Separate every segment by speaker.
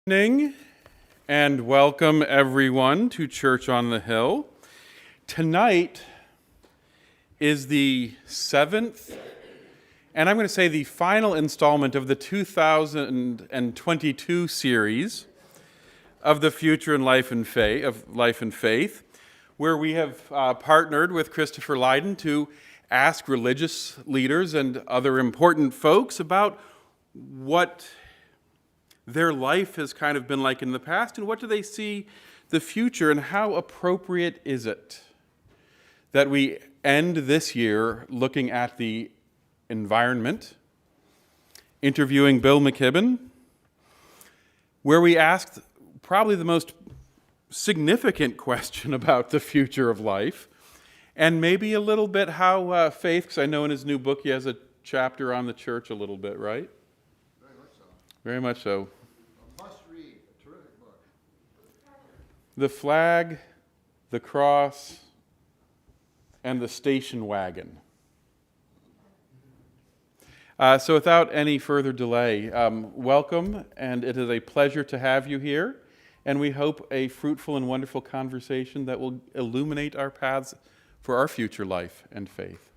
Speaker 1: Evening, and welcome everyone to Church on the Hill. Tonight is the seventh, and I'm going to say the final installment of the 2022 series of the Future in Life and Faith, where we have partnered with Christopher Lydon to ask religious leaders and other important folks about what their life has kind of been like in the past, and what do they see the future, and how appropriate is it that we end this year looking at the environment, interviewing Bill Mckibben, where we asked probably the most significant question about the future of life, and maybe a little bit how faith, because I know in his new book he has a chapter on the church a little bit, right? Very much so.
Speaker 2: A must-read, a terrific book.
Speaker 1: The flag, the cross, and the station wagon. So without any further delay, welcome, and it is a pleasure to have you here, and we hope a fruitful and wonderful conversation that will illuminate our paths for our future life and faith.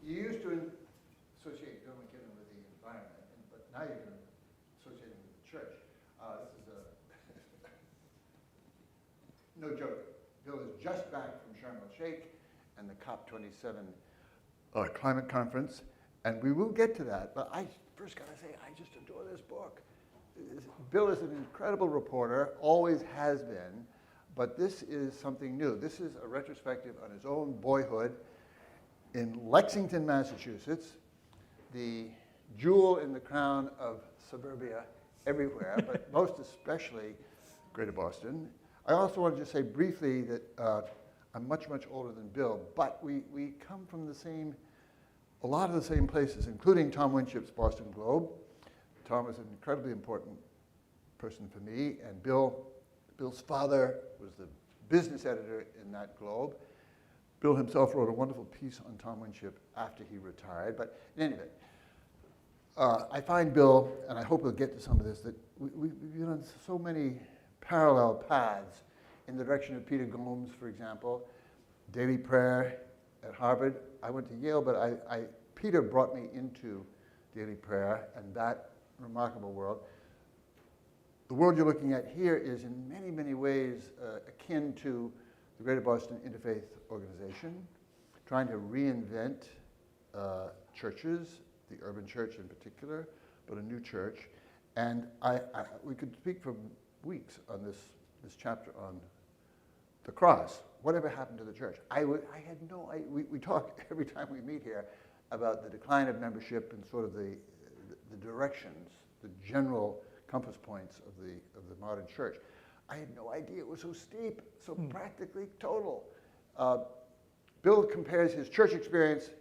Speaker 2: You used to associate Bill Mckibben with the environment, but now you're going to associate him with the church. This is no joke. Bill is just back from Sharm el-Sheikh and the COP27 climate conference, and we will get to that. But I first got to say, I just adore this book. Bill is an incredible reporter, always has been, but this is something new. This is a retrospective on his own boyhood in Lexington, Massachusetts, the jewel in the crown of suburbia everywhere, but most especially Greater Boston. I also want to just say briefly that I'm much, much older than Bill, but we come from a lot of the same places, including Tom Winship's Boston Globe. Tom was an incredibly important person for me, and Bill's father was the business editor in that Globe. Bill himself wrote a wonderful piece on Tom Winship after he retired. But in any event, I find Bill, and I hope we'll get to some of this, that we've been on so many parallel paths in the direction of Peter Gomes, for example, daily prayer at Harvard. I went to Yale, but Peter brought me into daily prayer and that remarkable world. The world you're looking at here is in many, many ways akin to the Greater Boston Interfaith Organization, trying to reinvent churches, the urban church in particular, but a new church. And we could speak for weeks on this chapter on the cross. Whatever happened to the church? I had no idea. We talk every time we meet here about the decline of membership and sort of the directions, the general compass points of the modern church. I had no idea it was so steep, so practically total. Bill compares his church experience,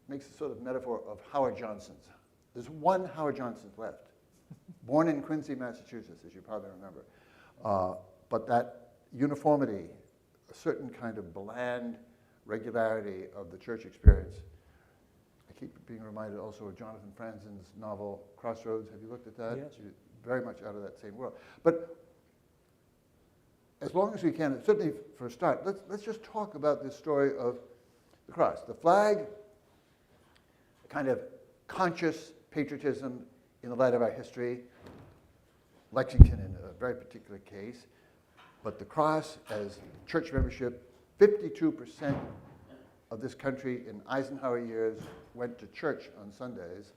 Speaker 2: makes a sort of metaphor of Howard Johnson's. There's one Howard Johnson left, born in Quincy, Massachusetts, as you probably remember. But that uniformity, a certain kind of bland regularity of the church experience. I keep being reminded also of Jonathan Franzen's novel, Crossroads. Have you looked at that?
Speaker 3: Yes.
Speaker 2: Very much out of that same world. But as long as we can, certainly for a start, let's just talk about this story of the cross. The flag, kind of conscious patriotism in the light of our history, Lexington in a very particular case, but the cross as church membership, 52% of this country in Eisenhower years went to church on Sundays.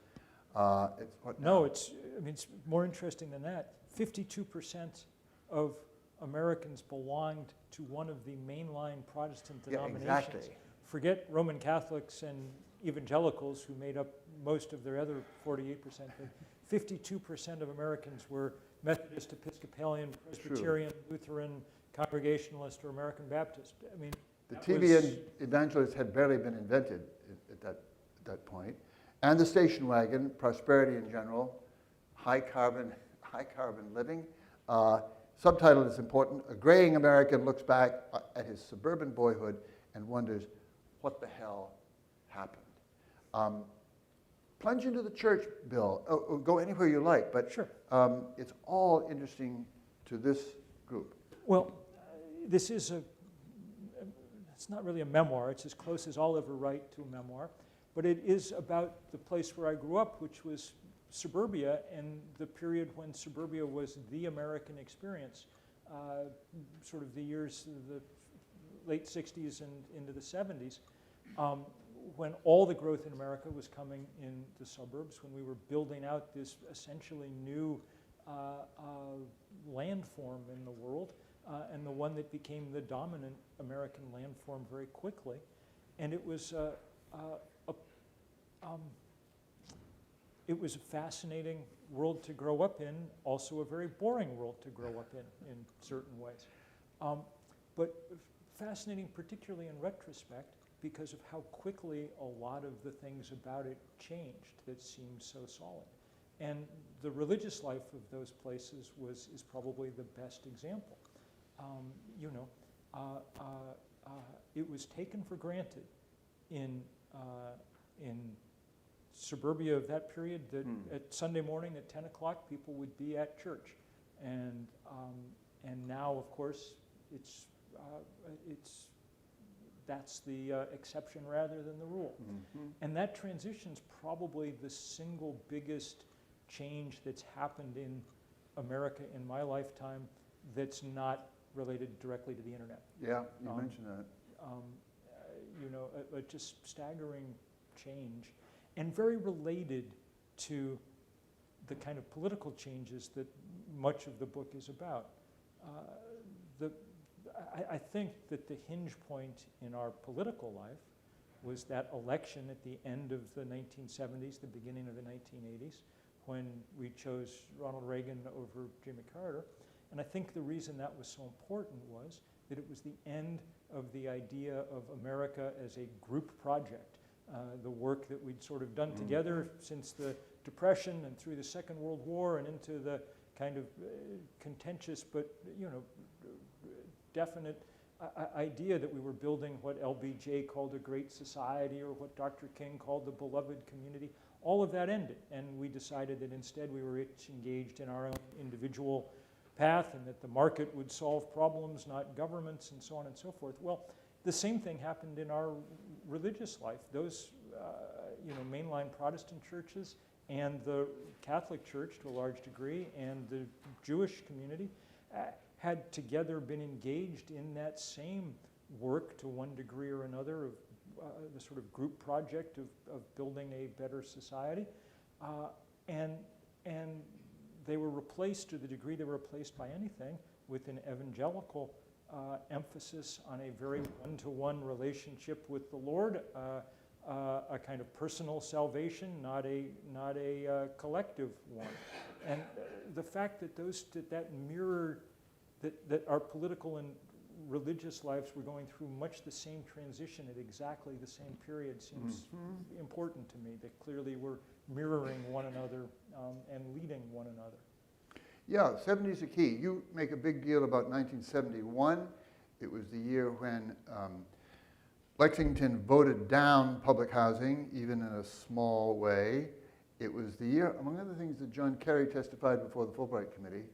Speaker 3: It's more interesting than that. 52% of Americans belonged to one of the mainline Protestant denominations.
Speaker 2: Yeah, exactly.
Speaker 3: Forget Roman Catholics and evangelicals, who made up most of their other 48%. But 52% of Americans were Methodist, Episcopalian, Presbyterian, Lutheran, Congregationalist, or American Baptist. I mean,
Speaker 2: the TV evangelist had barely been invented at that point. And the station wagon, prosperity in general, high carbon living. Subtitle is important. A graying American looks back at his suburban boyhood and wonders what the hell happened. plunge into the church, Bill, or go anywhere you like, but
Speaker 3: Sure.
Speaker 2: it's all interesting to this group.
Speaker 3: Well, this is it's not really a memoir. It's as close as I'll ever write to a memoir. But it is about the place where I grew up, which was suburbia, and the period when suburbia was the American experience, sort of the years, the late 60s and into the 70s, when all the growth in America was coming in the suburbs, when we were building out this essentially new landform in the world, and the one that became the dominant American landform very quickly. And it was a fascinating world to grow up in, also a very boring world to grow up in certain ways. But fascinating particularly in retrospect because of how quickly a lot of the things about it changed that seemed so solid. And the religious life of those places is probably the best example. It was taken for granted in suburbia of that period that at Sunday morning at 10 o'clock people would be at church, and now of course that's the exception rather than the rule. Mm-hmm. And that transition's probably the single biggest change that's happened in America in my lifetime that's not related directly to the internet.
Speaker 2: Yeah, you mentioned that.
Speaker 3: A just staggering change, and very related to the kind of political changes that much of the book is about. I think that the hinge point in our political life was that election at the end of the 1970s, the beginning of the 1980s, when we chose Ronald Reagan over Jimmy Carter. And I think the reason that was so important was that it was the end of the idea of America as a group project. The work that we'd sort of done together since the Depression and through the Second World War and into the kind of contentious but definite idea that we were building what LBJ called a great society or what Dr. King called the beloved community. All of that ended, and we decided that instead we were each engaged in our own individual path and that the market would solve problems, not governments, and so on and so forth. Well, the same thing happened in our religious life. Those mainline Protestant churches and the Catholic Church to a large degree and the Jewish community had together been engaged in that same work to one degree or another of the sort of group project of building a better society. And they were replaced, to the degree they were replaced by anything, with an evangelical emphasis on a very one-to-one relationship with the Lord, a kind of personal salvation, not a collective one. And the fact that that mirrored that our political and religious lives were going through much the same transition at exactly the same period seems important to me, that clearly we're mirroring one another and leading one another.
Speaker 2: Yeah, 70s are key. You make a big deal about 1971. It was the year when Lexington voted down public housing, even in a small way. It was the year, among other things, that John Kerry testified before the Fulbright Committee.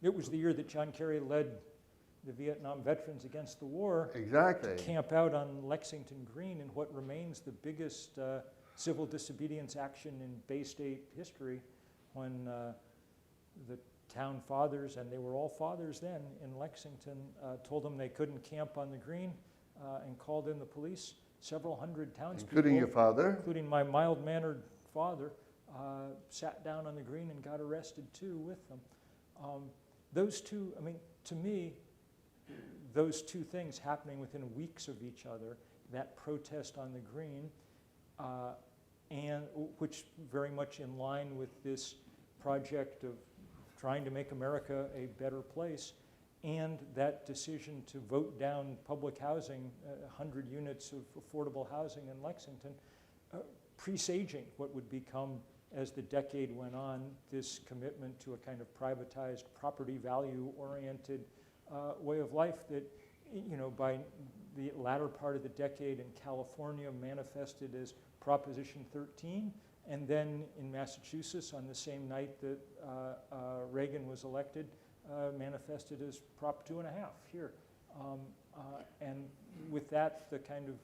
Speaker 3: It was the year that John Kerry led the Vietnam veterans against the war.
Speaker 2: Exactly.
Speaker 3: To camp out on Lexington Green in what remains the biggest civil disobedience action in Bay State history, when the town fathers, and they were all fathers then in Lexington, told them they couldn't camp on the green and called in the police. Several hundred townspeople,
Speaker 2: including your father,
Speaker 3: including my mild-mannered father, sat down on the green and got arrested too with them. Those two, I mean, to me, those two things happening within weeks of each other, that protest on the green, and which very much in line with this project of trying to make America a better place, and that decision to vote down public housing, 100 units of affordable housing in Lexington, presaging what would become, as the decade went on, this commitment to a kind of privatized, property value-oriented way of life that, by the latter part of the decade in California manifested as Proposition 13, and then in Massachusetts on the same night that Reagan was elected, manifested as Prop 2.5 here. And with that, the kind of,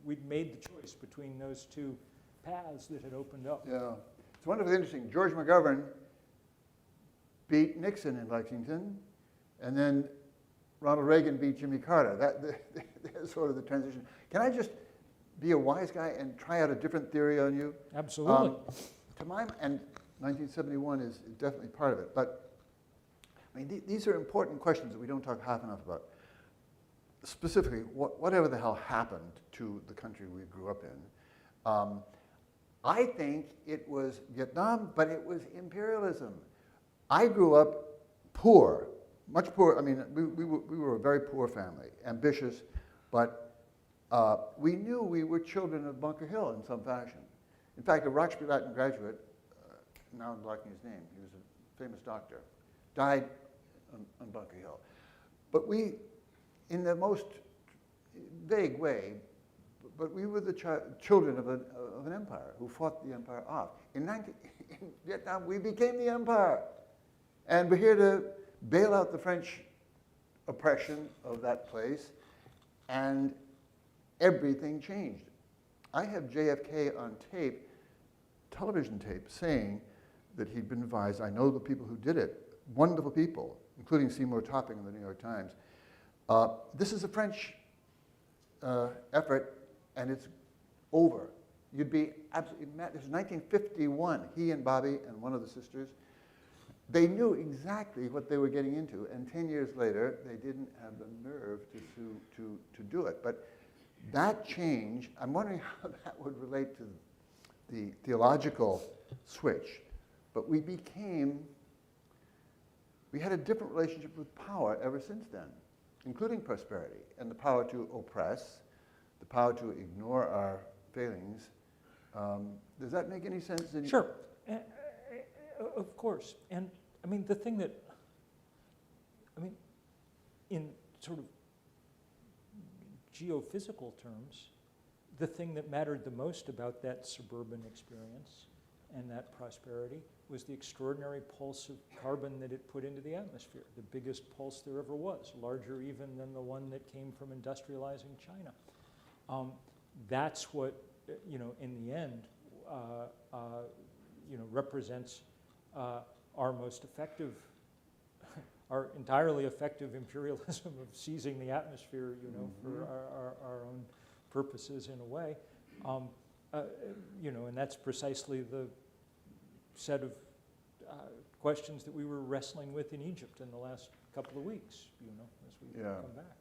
Speaker 3: we'd made the choice between those two paths that had opened up.
Speaker 2: Yeah. It's wonderfully interesting. George McGovern beat Nixon in Lexington, and then Ronald Reagan beat Jimmy Carter. That's sort of the transition. Can I just be a wise guy and try out a different theory on you?
Speaker 3: Absolutely.
Speaker 2: To my and 1971 is definitely part of it. But I mean, these are important questions that we don't talk half enough about. Specifically, whatever the hell happened to the country we grew up in. I think it was Vietnam, but it was imperialism. I grew up poor, much poor. I mean, we were a very poor family, ambitious, but we knew we were children of Bunker Hill in some fashion. In fact, a Roxbury Latin graduate, now I'm blocking his name, he was a famous doctor, died on Bunker Hill. But we, in the most vague way, but we were the children of an empire who fought the empire off. In Vietnam, we became the empire. And we're here to bail out the French oppression of that place, and everything changed. I have JFK on tape, television tape, saying that he'd been advised, I know the people who did it, wonderful people, including Seymour Topping in the New York Times. This is a French effort, and it's over. You'd be absolutely mad. This is 1951. He and Bobby and one of the sisters, they knew exactly what they were getting into, and 10 years later, they didn't have the nerve to do it. But that change, I'm wondering how that would relate to the theological switch. But we had a different relationship with power ever since then, including prosperity, and the power to oppress, the power to ignore our failings. Does that make any sense?
Speaker 3: Sure. Of course. And I mean, the thing that, in sort of geophysical terms, the thing that mattered the most about that suburban experience and that prosperity was the extraordinary pulse of carbon that it put into the atmosphere, the biggest pulse there ever was, larger even than the one that came from industrializing China. That's what, in the end, represents our most effective, our entirely effective imperialism of seizing the atmosphere, for our own purposes in a way. And that's precisely the set of questions that we were wrestling with in Egypt in the last couple of weeks, as we come back.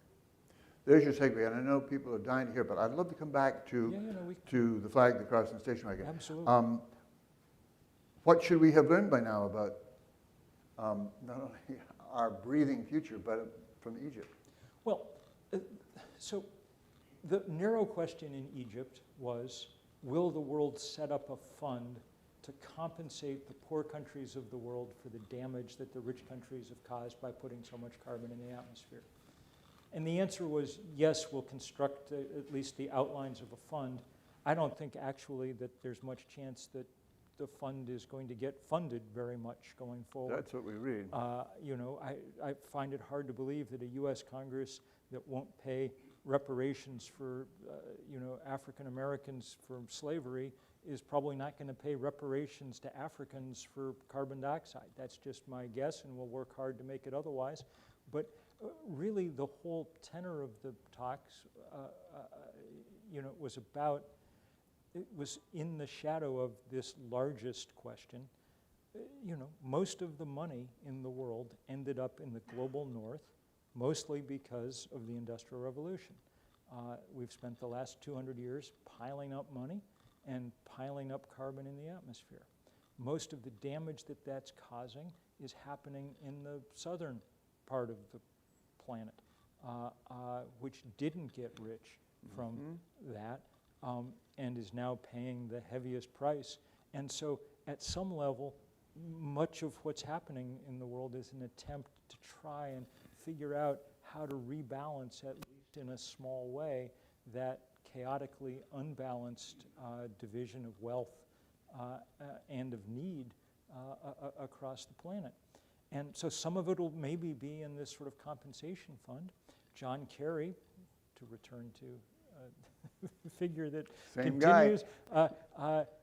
Speaker 2: There's your segue, and I know people are dying to hear, but I'd love to come back to the flag, the cross, and the station wagon.
Speaker 3: Absolutely.
Speaker 2: What should we have learned by now about not only our breathing future, but from Egypt?
Speaker 3: Well, so the narrow question in Egypt was, will the world set up a fund to compensate the poor countries of the world for the damage that the rich countries have caused by putting so much carbon in the atmosphere? And the answer was, yes, we'll construct at least the outlines of a fund. I don't think actually that there's much chance that the fund is going to get funded very much going forward.
Speaker 2: That's what we read.
Speaker 3: I find it hard to believe that a U.S. Congress that won't pay reparations for, African Americans for slavery is probably not going to pay reparations to Africans for carbon dioxide. That's just my guess, and we'll work hard to make it otherwise. But really, the whole tenor of the talks, it was in the shadow of this largest question. Most of the money in the world ended up in the global north, mostly because of the Industrial Revolution. We've spent the last 200 years piling up money and piling up carbon in the atmosphere. Most of the damage that that's causing is happening in the southern part of the planet, which didn't get rich from that, and is now paying the heaviest price. And so at some level, much of what's happening in the world is an attempt to try and figure out how to rebalance at least in a small way that chaotically unbalanced division of wealth and of need across the planet. And so some of it will maybe be in this sort of compensation fund. John Kerry, to return to a figure that
Speaker 2: Same
Speaker 3: continues,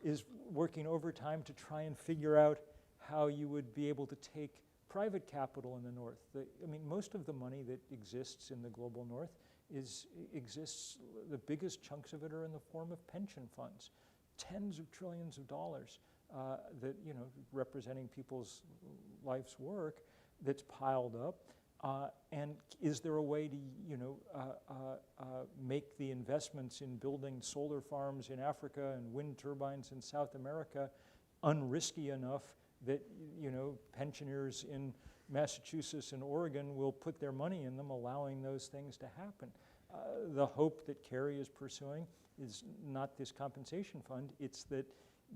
Speaker 3: is working overtime to try and figure out how you would be able to take private capital in the North. I mean, most of the money that exists in the global North the biggest chunks of it are in the form of pension funds, tens of trillions of dollars that, representing people's life's work that's piled up. And is there a way to, make the investments in building solar farms in Africa and wind turbines in South America unrisky enough that, pensioners in Massachusetts and Oregon will put their money in them, allowing those things to happen? The hope that Kerry is pursuing is not this compensation fund, it's that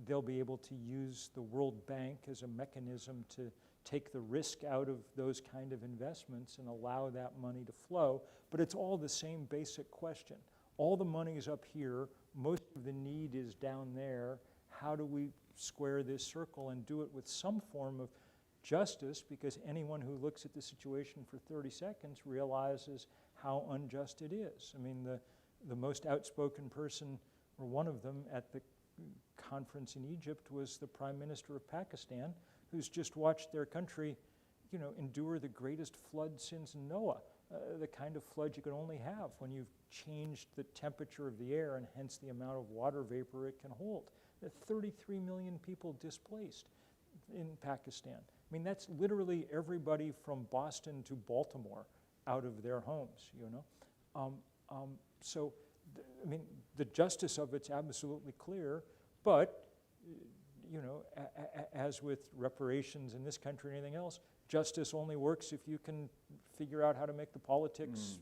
Speaker 3: they'll be able to use the World Bank as a mechanism to take the risk out of those kind of investments and allow that money to flow. But it's all the same basic question. All the money is up here, most of the need is down there. How do we square this circle and do it with some form of justice? Because anyone who looks at the situation for 30 seconds realizes how unjust it is. I mean, the most outspoken person, or one of them, at the conference in Egypt was the Prime Minister of Pakistan, who's just watched their country, endure the greatest flood since Noah, the kind of flood you can only have when you've changed the temperature of the air and hence the amount of water vapor it can hold. 33 million people displaced in Pakistan. I mean, that's literally everybody from Boston to Baltimore out of their homes, So, the justice of it's absolutely clear, but, as with reparations in this country or anything else, justice only works if you can figure out how to make the politics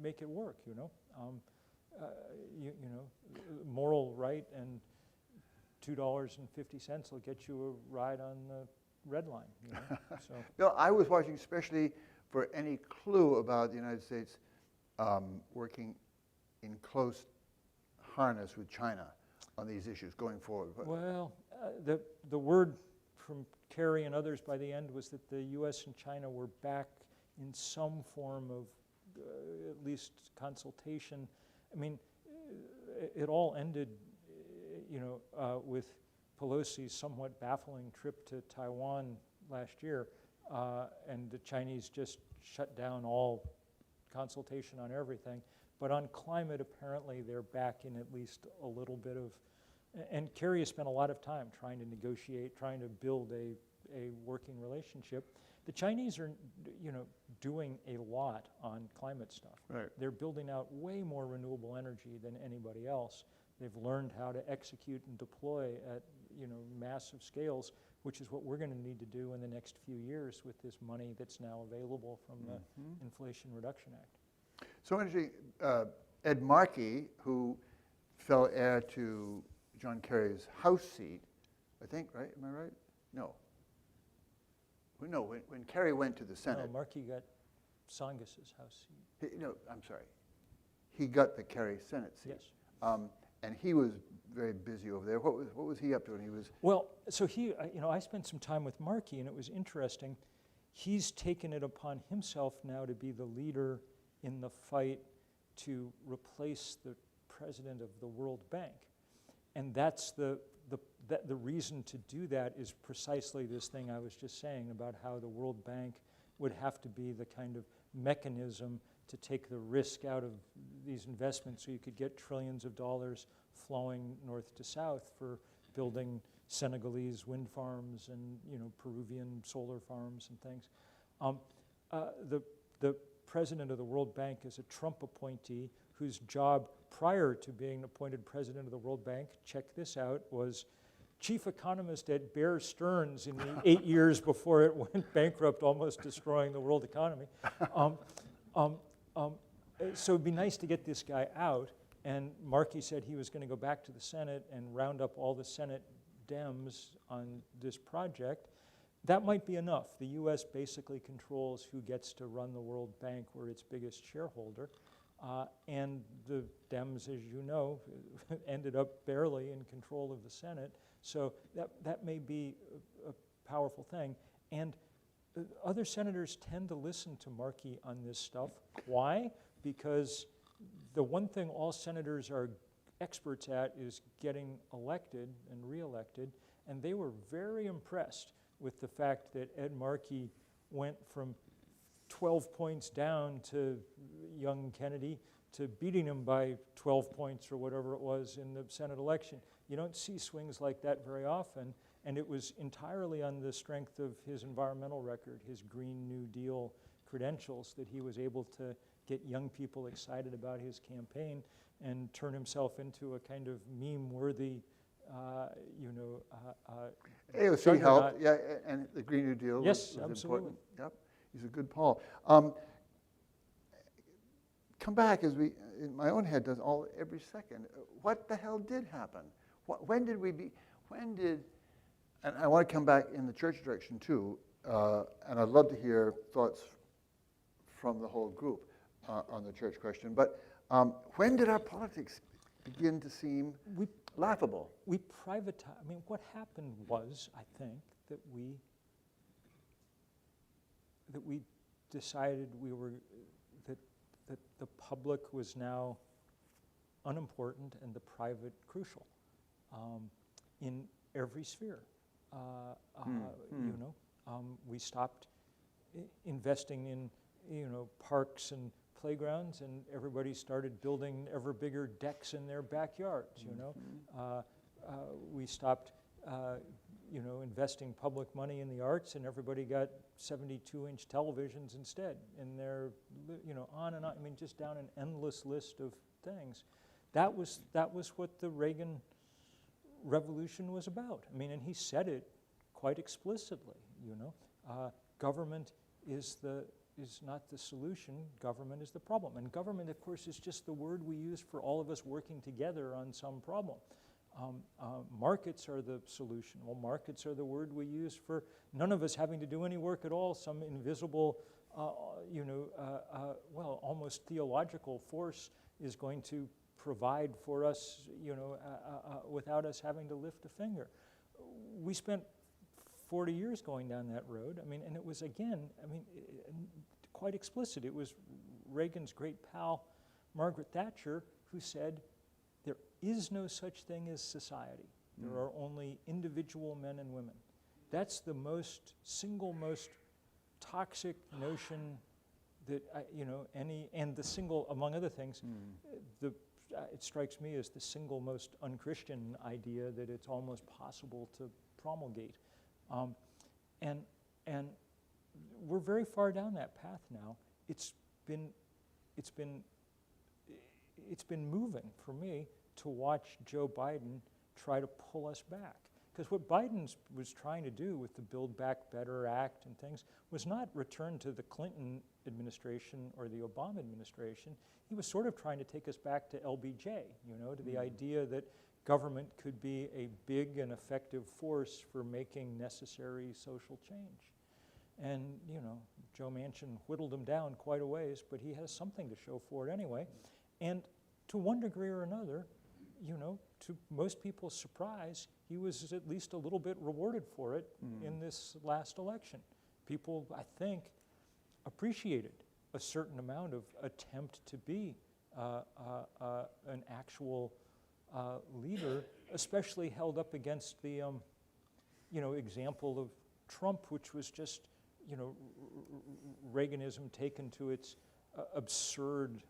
Speaker 3: make it work, moral right and $2.50 will get you a ride on the red line, So.
Speaker 2: Bill, I was watching especially for any clue about the United States working in close harness with China on these issues going forward.
Speaker 3: Well, the word from Kerry and others by the end was that the U.S. and China were back in some form of at least consultation. I mean, it all ended, with Pelosi's somewhat baffling trip to Taiwan last year, and the Chinese just shut down all consultation on everything. But on climate, apparently, they're back in at least a little bit of, and Kerry has spent a lot of time trying to negotiate, trying to build a working relationship. The Chinese are, doing a lot on climate stuff.
Speaker 2: Right.
Speaker 3: They're building out way more renewable energy than anybody else. They've learned how to execute and deploy at, massive scales, which is what we're going to need to do in the next few years with this money that's now available from the Inflation Reduction Act.
Speaker 2: So interesting, Ed Markey, who fell heir to John Kerry's House seat, I think, right? Am I right? No. No, when Kerry went to the Senate.
Speaker 3: No, Markey got Tsongas's House seat.
Speaker 2: I'm sorry. He got the Kerry Senate seat.
Speaker 3: Yes.
Speaker 2: And he was very busy over there. What was he up to when he was?
Speaker 3: Well, so I spent some time with Markey, and it was interesting. He's taken it upon himself now to be the leader in the fight to replace the president of the World Bank. And that's the reason to do that is precisely this thing I was just saying about how the World Bank would have to be the kind of mechanism to take the risk out of these investments so you could get trillions of dollars flowing north to south for building Senegalese wind farms and Peruvian solar farms and things. The president of the World Bank is a Trump appointee whose job prior to being appointed president of the World Bank, check this out, was chief economist at Bear Stearns in the 8 years before it went bankrupt, almost destroying the world economy. So it'd be nice to get this guy out, and Markey said he was going to go back to the Senate and round up all the Senate Dems on this project. That might be enough. The U.S. basically controls who gets to run the World Bank. We're its biggest shareholder. And the Dems, as you know, ended up barely in control of the Senate. So that may be a powerful thing. And other senators tend to listen to Markey on this stuff. Why? Because the one thing all senators are experts at is getting elected and reelected, and they were very impressed with the fact that Ed Markey went from 12 points down to young Kennedy to beating him by 12 points or whatever it was in the Senate election. You don't see swings like that very often, and it was entirely on the strength of his environmental record, his Green New Deal credentials, that he was able to get young people excited about his campaign and turn himself into a kind of meme-worthy,
Speaker 2: AOC
Speaker 3: juggernaut.
Speaker 2: helped, yeah, and the Green New Deal
Speaker 3: Yes,
Speaker 2: was
Speaker 3: absolutely.
Speaker 2: important. Yep, he's a good Paul. Come back, as we, in my own head, does every second. What the hell did happen? When did, and I want to come back in the church direction too, and I'd love to hear thoughts from the whole group on the church question, but when did our politics begin to seem laughable?
Speaker 3: We privatized. I mean, what happened was, I think, that we decided that the public was now unimportant and the private crucial in every sphere. We stopped investing in parks and playgrounds, and everybody started building ever bigger decks in their backyards. We stopped investing public money in the arts, and everybody got 72-inch televisions instead. And they're on and on. I mean, just down an endless list of things. That was what the Reagan Revolution was about. I mean, and he said it quite explicitly. Government is not the solution. Government is the problem. And government, of course, is just the word we use for all of us working together on some problem. Markets are the solution. Well, markets are the word we use for none of us having to do any work at all. Some invisible, almost theological force is going to provide for us, without us having to lift a finger. We spent 40 years going down that road. I mean, and it was, again, quite explicit. It was Reagan's great pal, Margaret Thatcher, who said, there is no such thing as society. There are only individual men and women. That's the single most toxic notion that, and the single, among other things, it strikes me as the single most unchristian idea that it's almost possible to promulgate. And we're very far down that path now. It's been moving for me to watch Joe Biden try to pull us back. Because what Biden was trying to do with the Build Back Better Act and things was not return to the Clinton administration or the Obama administration. He was sort of trying to take us back to LBJ, to the idea that government could be a big and effective force for making necessary social change. And, Joe Manchin whittled him down quite a ways, but he has something to show for it anyway. And to one degree or another, to most people's surprise, he was at least a little bit rewarded for it in this last election. People, I think, appreciated a certain amount of attempt to be an actual leader, especially held up against the, example of Trump, which was just, Reaganism taken to its absurd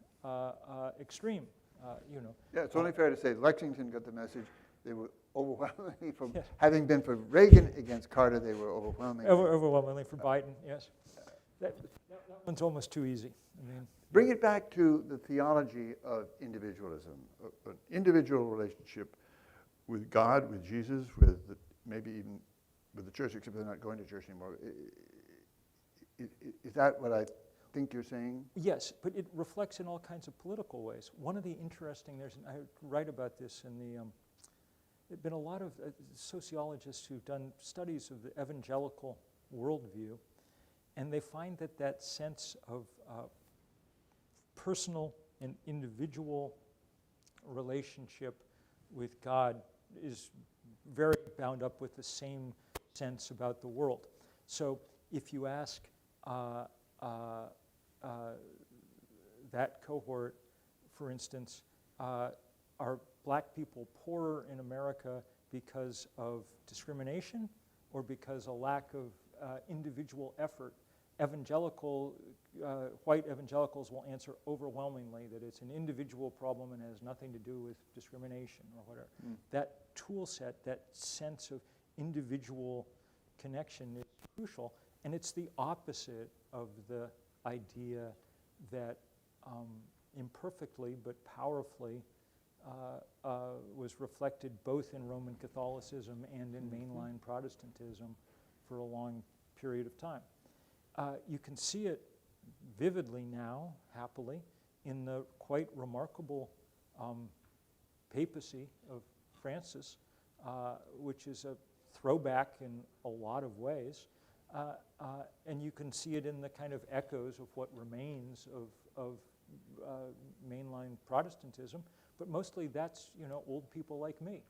Speaker 3: extreme.
Speaker 2: Yeah, it's only fair to say Lexington got the message. They were overwhelmingly having been for Reagan against Carter, they were overwhelmingly.
Speaker 3: Overwhelmingly for Biden, yes. That one's almost too easy.
Speaker 2: Bring it back to the theology of individualism, an individual relationship with God, with Jesus, maybe even with the church, except they're not going to church anymore. Is that what I think you're saying?
Speaker 3: Yes, but it reflects in all kinds of political ways. One of the interesting, I write about this in the, there have been a lot of sociologists who've done studies of the evangelical worldview, and they find that sense of personal an individual relationship with God is very bound up with the same sense about the world. So if you ask that cohort, for instance, are black people poorer in America because of discrimination or because a lack of individual effort? White evangelicals will answer overwhelmingly that it's an individual problem and has nothing to do with discrimination or whatever. That tool set, that sense of individual connection is crucial, and it's the opposite of the idea that imperfectly but powerfully was reflected both in Roman Catholicism and in mainline Protestantism for a long period of time. You can see it vividly now, happily, in the quite remarkable papacy of Francis, which is a throwback in a lot of ways. And you can see it in the kind of echoes of what remains of mainline Protestantism, but mostly that's, old people like me.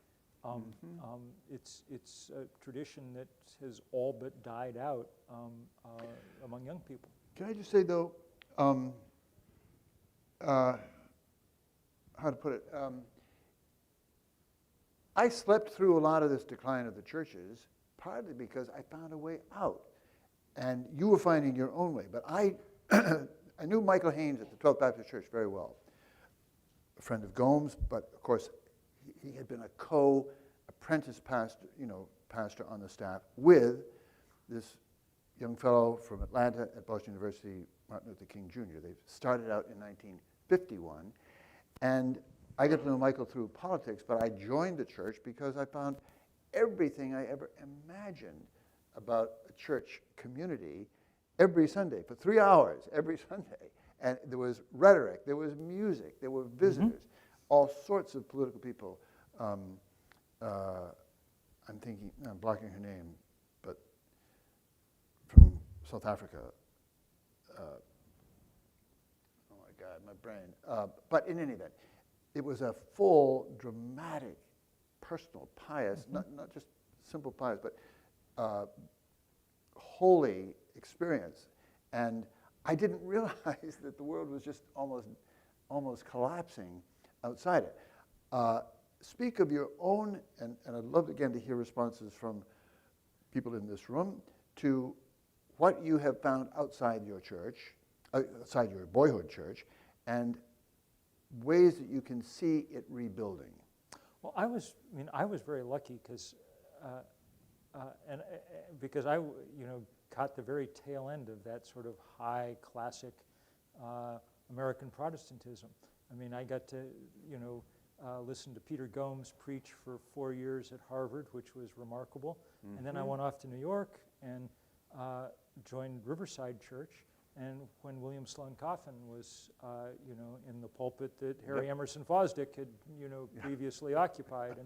Speaker 3: It's a tradition that has all but died out among young people.
Speaker 2: Can I just say, though, how to put it? I slept through a lot of this decline of the churches, partly because I found a way out. And you were finding your own way. But I knew Michael Haynes at the 12th Baptist Church very well, a friend of Gomes, but of course he had been a co-apprentice pastor on the staff with this young fellow from Atlanta at Boston University, Martin Luther King Jr. They started out in 1951, and I got to know Michael through politics, but I joined the church because I found everything I ever imagined about a church community every Sunday, for 3 hours every Sunday. And there was rhetoric, there was music, there were visitors, all sorts of political people. I'm blocking her name, but from South Africa. Oh my God, my brain. But in any event, it was a full, dramatic, personal, pious, not just simple pious, but holy experience. And I didn't realize that the world was just almost collapsing outside it. Speak of your own, and I'd love again to hear responses from people in this room to what you have found outside your church, outside your boyhood church, and ways that you can see it rebuilding.
Speaker 3: Well, I was very lucky because I caught the very tail end of that sort of high classic American Protestantism. I mean, I got to listen to Peter Gomes preach for 4 years at Harvard, which was remarkable. And then I went off to New York and joined Riverside Church. And when William Sloane Coffin was, in the pulpit that Harry Emerson Fosdick had, previously occupied,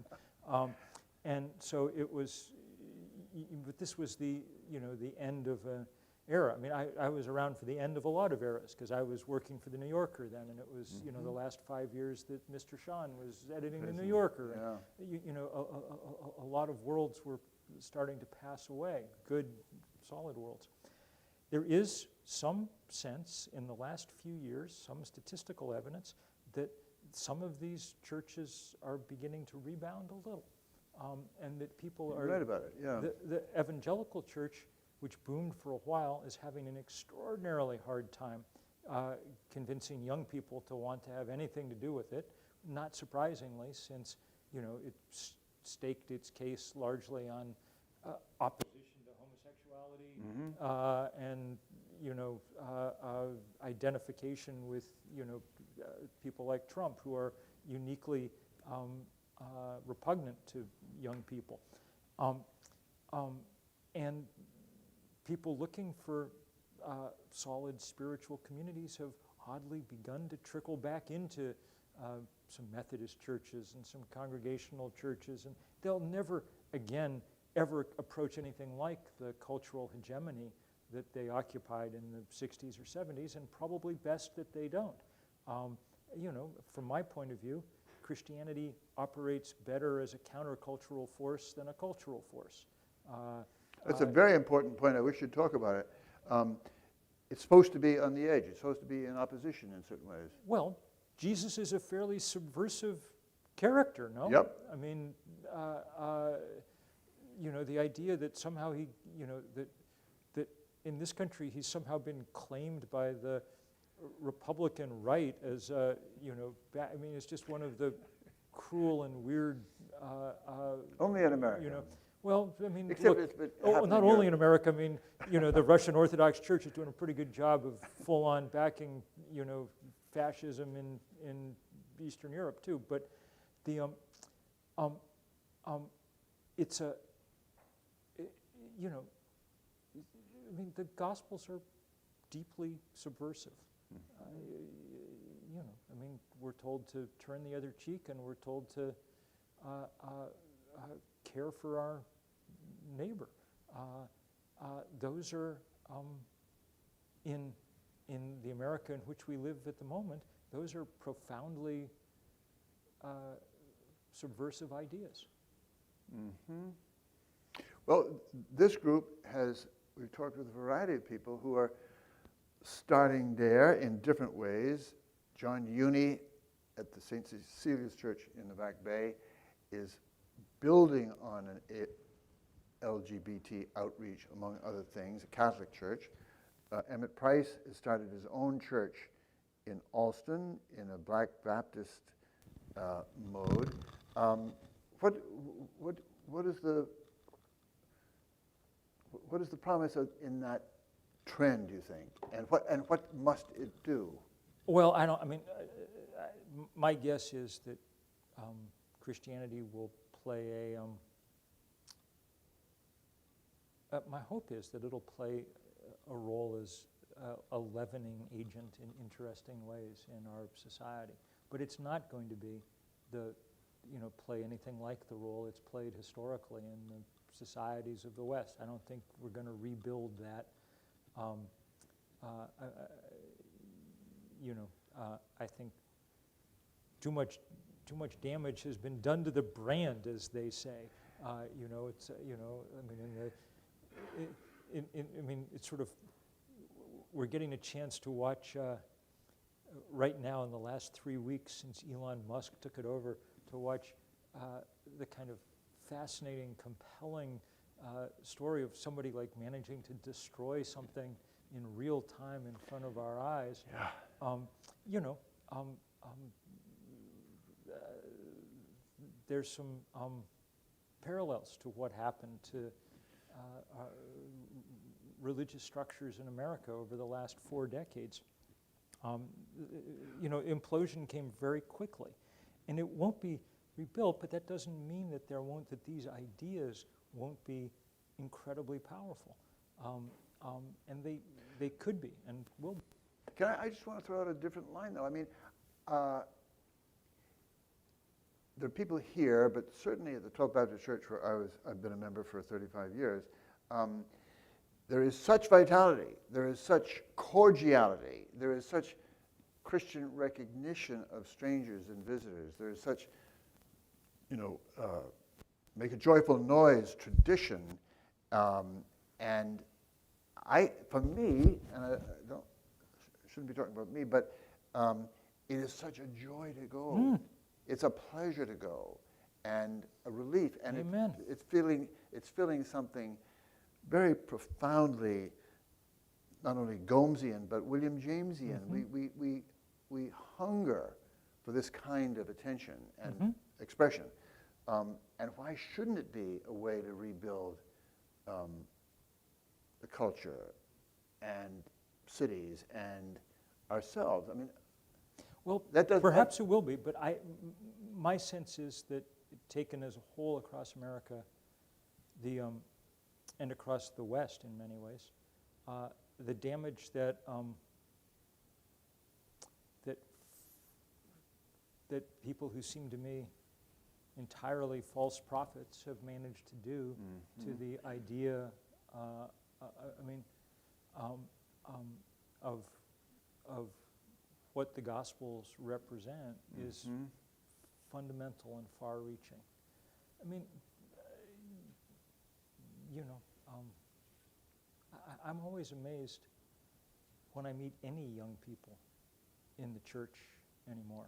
Speaker 3: and so it was. But this was the end of an era. I mean, I was around for the end of a lot of eras because I was working for the New Yorker then, and it was the last 5 years that Mr. Sean was editing the New Yorker.
Speaker 2: Yeah.
Speaker 3: And, a lot of worlds were starting to pass away, good, solid worlds. There is some sense in the last few years, some statistical evidence that some of these churches are beginning to rebound a little. And that people are...
Speaker 2: You're right about it, yeah.
Speaker 3: The evangelical church, which boomed for a while, is having an extraordinarily hard time convincing young people to want to have anything to do with it, not surprisingly, since, it staked its case largely on opposition to homosexuality and, identification with, people like Trump who are uniquely repugnant to young people. And people looking for solid spiritual communities have oddly begun to trickle back into some Methodist churches and some congregational churches, and they'll never again ever approach anything like the cultural hegemony that they occupied in the 60s or 70s, and probably best that they don't. from my point of view, Christianity operates better as a countercultural force than a cultural force.
Speaker 2: That's a very important point. I wish you'd talk about it. It's supposed to be on the edge. It's supposed to be in opposition in certain ways.
Speaker 3: Well, Jesus is a fairly subversive character, no?
Speaker 2: Yep.
Speaker 3: I mean, the idea that somehow he, that in this country he's somehow been claimed by the Republican right as, it's just one of the cruel and weird.
Speaker 2: Only in America.
Speaker 3: Well, I mean,
Speaker 2: Except
Speaker 3: look,
Speaker 2: it's been
Speaker 3: not
Speaker 2: happening
Speaker 3: only
Speaker 2: here.
Speaker 3: in America. I mean, the Russian Orthodox Church is doing a pretty good job of full-on backing, fascism in Eastern Europe too. But the it's a, the Gospels are deeply subversive. We're told to turn the other cheek, and we're told to care for our neighbor. Those are in the America in which we live at the moment. Those are profoundly subversive ideas.
Speaker 2: Mm-hmm. Well, this group we've talked with a variety of people who are starting there in different ways. John Uni at the St. Cecilia's Church in the Back Bay is building on an LGBT outreach, among other things, a Catholic church. Emmett Price has started his own church in Alston in a Black Baptist mode. What is the promise in that trend, do you think, and what must it do?
Speaker 3: Well, my guess is that Christianity will play my hope is that it'll play a role as a leavening agent in interesting ways in our society. But it's not going to be play anything like the role it's played historically in the societies of the West. I don't think we're going to rebuild that. I think too much damage has been done to the brand, as they say. It's sort of, we're getting a chance to watch right now in the last 3 weeks since Elon Musk took it over, to watch the kind of fascinating, compelling story of somebody like managing to destroy something in real time in front of our eyes.
Speaker 2: Yeah.
Speaker 3: There's some parallels to what happened to religious structures in America over the last 4 decades. Implosion came very quickly, and it won't be rebuilt, but that doesn't mean that that these ideas won't be incredibly powerful. And they could be and will be.
Speaker 2: I just want to throw out a different line, though. There are people here, but certainly at the 12th Baptist Church, where I've been a member for 35 years, there is such vitality, there is such cordiality, there is such Christian recognition of strangers and visitors, there is such, make a joyful noise tradition, and for me, and I shouldn't be talking about me, but it is such a joy to go. It's a pleasure to go, and a relief, and
Speaker 3: Amen.
Speaker 2: It's feeling something very profoundly, not only Gomesian but William Jamesian. Mm-hmm. We hunger for this kind of attention and expression, and why shouldn't it be a way to rebuild the culture and cities and ourselves?
Speaker 3: Well, perhaps it will be, but my sense is that taken as a whole across America, and across the West in many ways, the damage that people who seem to me entirely false prophets have managed to do to the idea, of what the Gospels represent is fundamental and far-reaching. I mean, I'm always amazed when I meet any young people in the church anymore,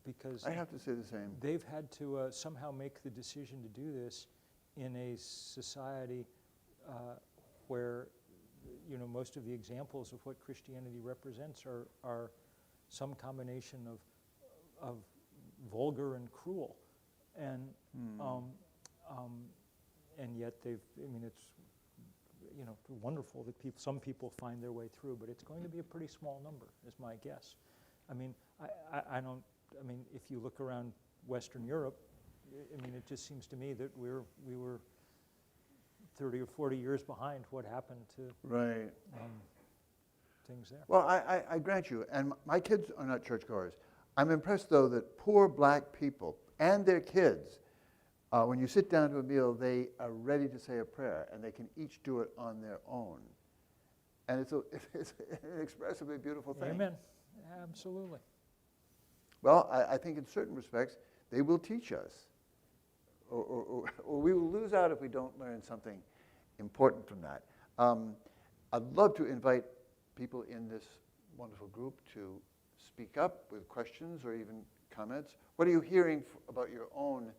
Speaker 3: because
Speaker 2: I have to say the same.
Speaker 3: they've had to somehow make the decision to do this in a society where, most of the examples of what Christianity represents are some combination of vulgar and cruel, and yet it's wonderful that some people find their way through, but it's going to be a pretty small number, is my guess. I mean, I don't. I mean, if you look around Western Europe, it just seems to me that we were 30 or 40 years behind what happened to things there.
Speaker 2: Well, I grant you, and my kids are not churchgoers. I'm impressed, though, that poor black people and their kids, when you sit down to a meal, they are ready to say a prayer, and they can each do it on their own. And it's an inexpressibly beautiful thing.
Speaker 3: Amen. Absolutely.
Speaker 2: Well, I think in certain respects, they will teach us, or we will lose out if we don't learn something important from that. I'd love to invite people in this wonderful group to speak up with questions or even comments. What are you hearing about your own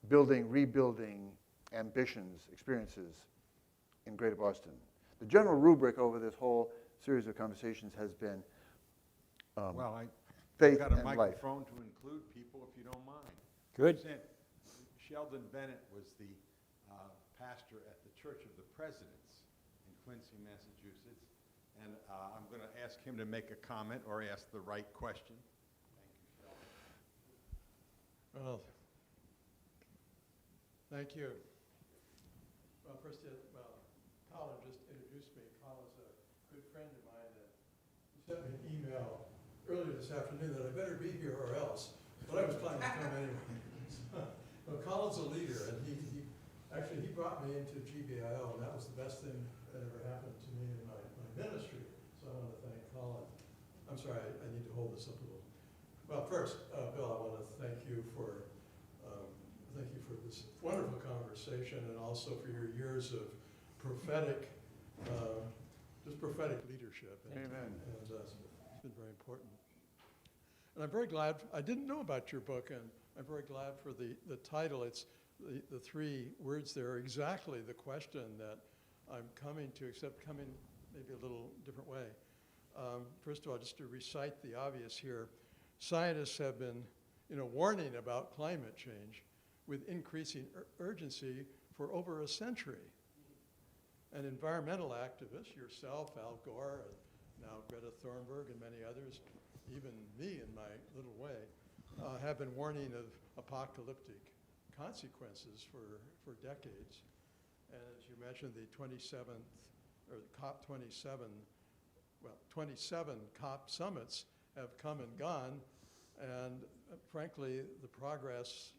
Speaker 2: building, rebuilding ambitions, experiences in Greater Boston? The general rubric over this whole series of conversations has been faith
Speaker 4: I've got a
Speaker 2: and life.
Speaker 4: microphone to include people, if you don't mind.
Speaker 3: Good.
Speaker 4: Sheldon Bennett was the pastor at the Church of the Presidents in Quincy, Massachusetts, and I'm going to ask him to make a comment or ask the right question. Thank you, Sheldon.
Speaker 5: Well, thank you. Well, first, Colin just introduced me. Colin's a good friend of mine, and he sent me an email earlier this afternoon that I better be here or else, but I was planning to come anyway. Well, Colin's a leader, and he brought me into GBIO, and that was the best thing that ever happened to me in my ministry. So I want to thank Colin. I'm sorry, I need to hold this up a little. Well, first, Bill, I want to thank you for this wonderful conversation, and also for your years of prophetic leadership.
Speaker 2: Amen.
Speaker 5: And it's been very important. And I'm very glad, I didn't know about your book, and I'm very glad for the title. It's the three words there are exactly the question that I'm coming to, except coming maybe a little different way. First of all, just to recite the obvious here, scientists have been warning about climate change with increasing urgency for over a century. And environmental activists, yourself, Al Gore, and now Greta Thunberg, and many others, even me in my little way, have been warning of apocalyptic consequences for decades. And as you mentioned, the 27th, or COP27, 27 COP summits have come and gone, and frankly, the progress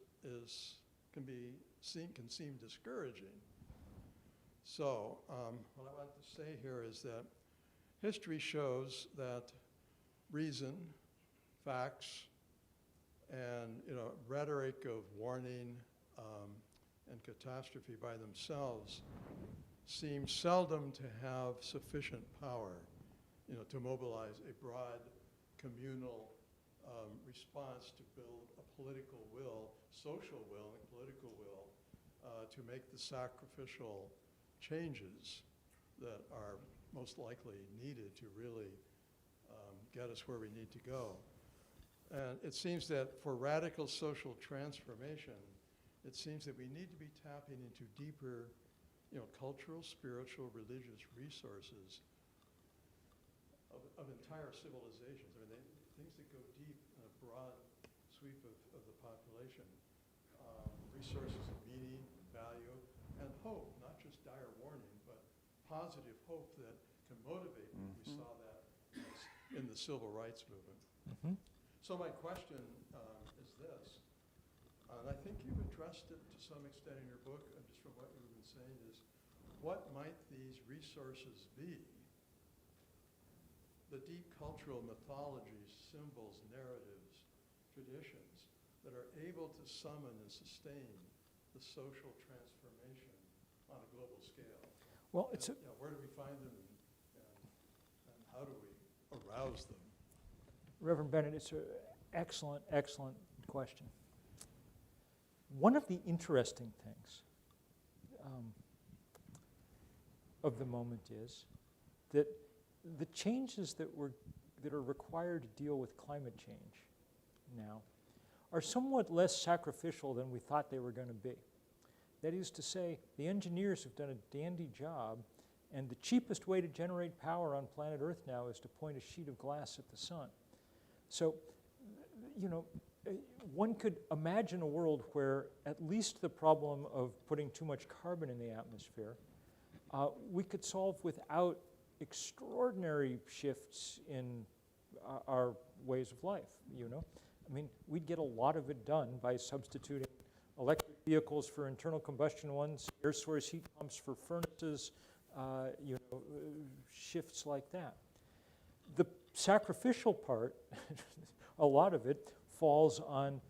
Speaker 5: can seem discouraging. So what I want to say here is that history shows that reason, facts, and rhetoric of warning and catastrophe by themselves seem seldom to have sufficient power, to mobilize a broad communal response to build a political will, social will, and political will to make the sacrificial changes that are most likely needed to really get us where we need to go. And it seems that for radical social transformation, it seems that we need to be tapping into deeper, cultural, spiritual, religious resources of entire civilizations. I mean, things that go deep in a broad sweep of the population. Resources of meaning, value, and hope, not just dire warning, but positive hope that can motivate. We saw that in the civil rights movement.
Speaker 3: Mm-hmm.
Speaker 5: So my question is this, and I think you've addressed it to some extent in your book, and just from what you've been saying, is what might these resources be the deep cultural mythologies, symbols, narratives, traditions that are able to summon and sustain the social transformation on a global scale.
Speaker 3: Well, it's
Speaker 5: And, where do we find them, and how do we arouse them?
Speaker 3: Reverend Bennett, it's an excellent, excellent question. One of the interesting things of the moment is that the changes that are required to deal with climate change now are somewhat less sacrificial than we thought they were going to be. That is to say, the engineers have done a dandy job, and the cheapest way to generate power on planet Earth now is to point a sheet of glass at the sun. So, one could imagine a world where at least the problem of putting too much carbon in the atmosphere we could solve without extraordinary shifts in our ways of life, I mean, we'd get a lot of it done by substituting electric vehicles for internal combustion ones, air source heat pumps for furnaces, shifts like that. The sacrificial part, a lot of it, falls on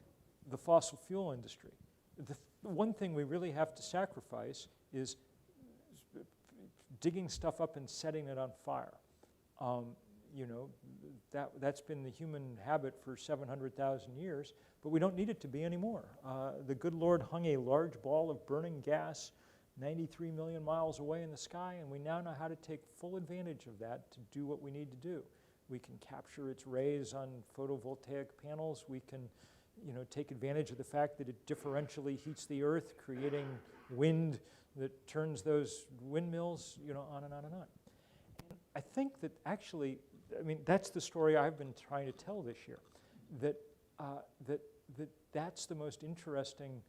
Speaker 3: the fossil fuel industry. The one thing we really have to sacrifice is digging stuff up and setting it on fire. That's been the human habit for 700,000 years, but we don't need it to be anymore. The good Lord hung a large ball of burning gas 93 million miles away in the sky, and we now know how to take full advantage of that to do what we need to do. We can capture its rays on photovoltaic panels. We can, take advantage of the fact that it differentially heats the earth, creating wind that turns those windmills, on and on and on. And I think that actually, that's the story I've been trying to tell this year. That's the most interesting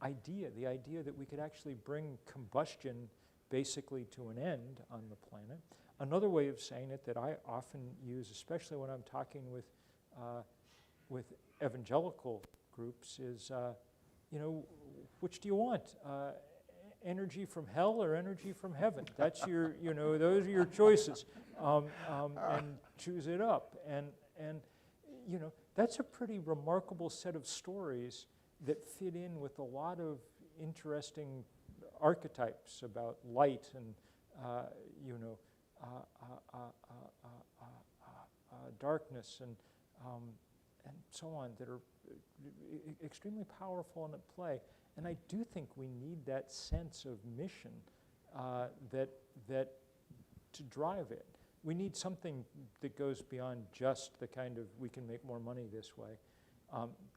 Speaker 3: idea. The idea that we could actually bring combustion basically to an end on the planet. Another way of saying it that I often use, especially when I'm talking with evangelical groups, is, which do you want? Energy from hell or energy from heaven? That's your, those are your choices, and choose it up. And that's a pretty remarkable set of stories that fit in with a lot of interesting archetypes about light and darkness and so on that are extremely powerful and at play. And I do think we need that sense of mission that to drive it. We need something that goes beyond just the kind of we can make more money this way,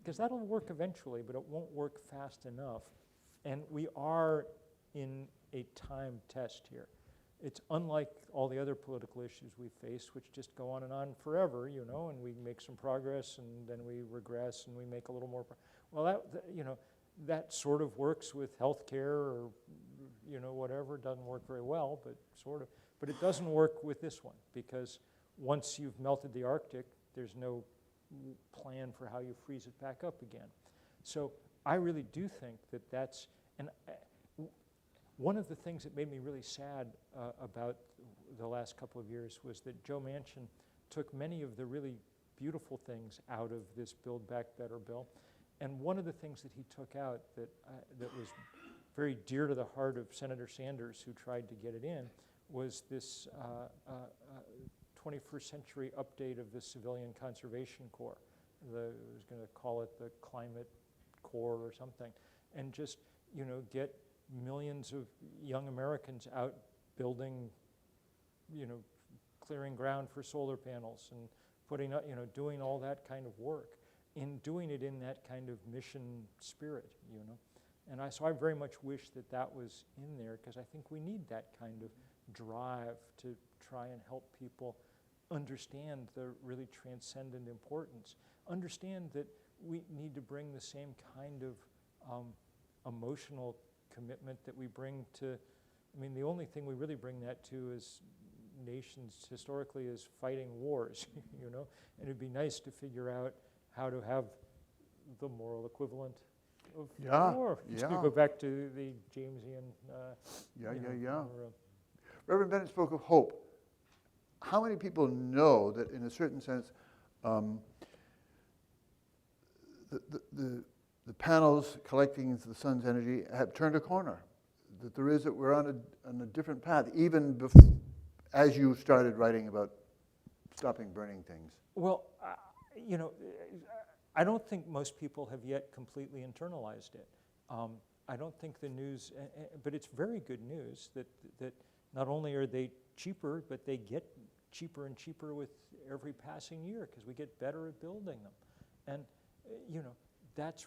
Speaker 3: because that'll work eventually, but it won't work fast enough. And we are in a time test here. It's unlike all the other political issues we face, which just go on and on forever, and we make some progress and then we regress and we make a little more. Well, that sort of works with healthcare or, whatever. It doesn't work very well, but sort of. But it doesn't work with this one, because once you've melted the Arctic, there's no plan for how you freeze it back up again. So I really do think that that's, and one of the things that made me really sad about the last couple of years was that Joe Manchin took many of the really beautiful things out of this Build Back Better bill. And one of the things that he took out that was very dear to the heart of Senator Sanders, who tried to get it in, was this 21st century update of the Civilian Conservation Corps. I was going to call it the Climate Corps or something, and just get millions of young Americans out building, clearing ground for solar panels and putting up, doing all that kind of work, in doing it in that kind of mission spirit, And so I very much wish that was in there, because I think we need that kind of drive to try and help people understand the really transcendent importance. Understand that we need to bring the same kind of emotional commitment that we bring to, the only thing we really bring that to is nations historically is fighting wars, and it'd be nice to figure out how to have the moral equivalent of war.
Speaker 2: Yeah.
Speaker 3: To go back to the Jamesian.
Speaker 2: Reverend Bennett spoke of hope. How many people know that, in a certain sense, the panels collecting the sun's energy have turned a corner? That we're on a different path, even as you started writing about stopping burning things.
Speaker 3: Well, you know, I don't think most people have yet completely internalized it. I don't think the news, but it's very good news that not only are they cheaper, but they get cheaper and cheaper with every passing year because we get better at building them. And, you know, that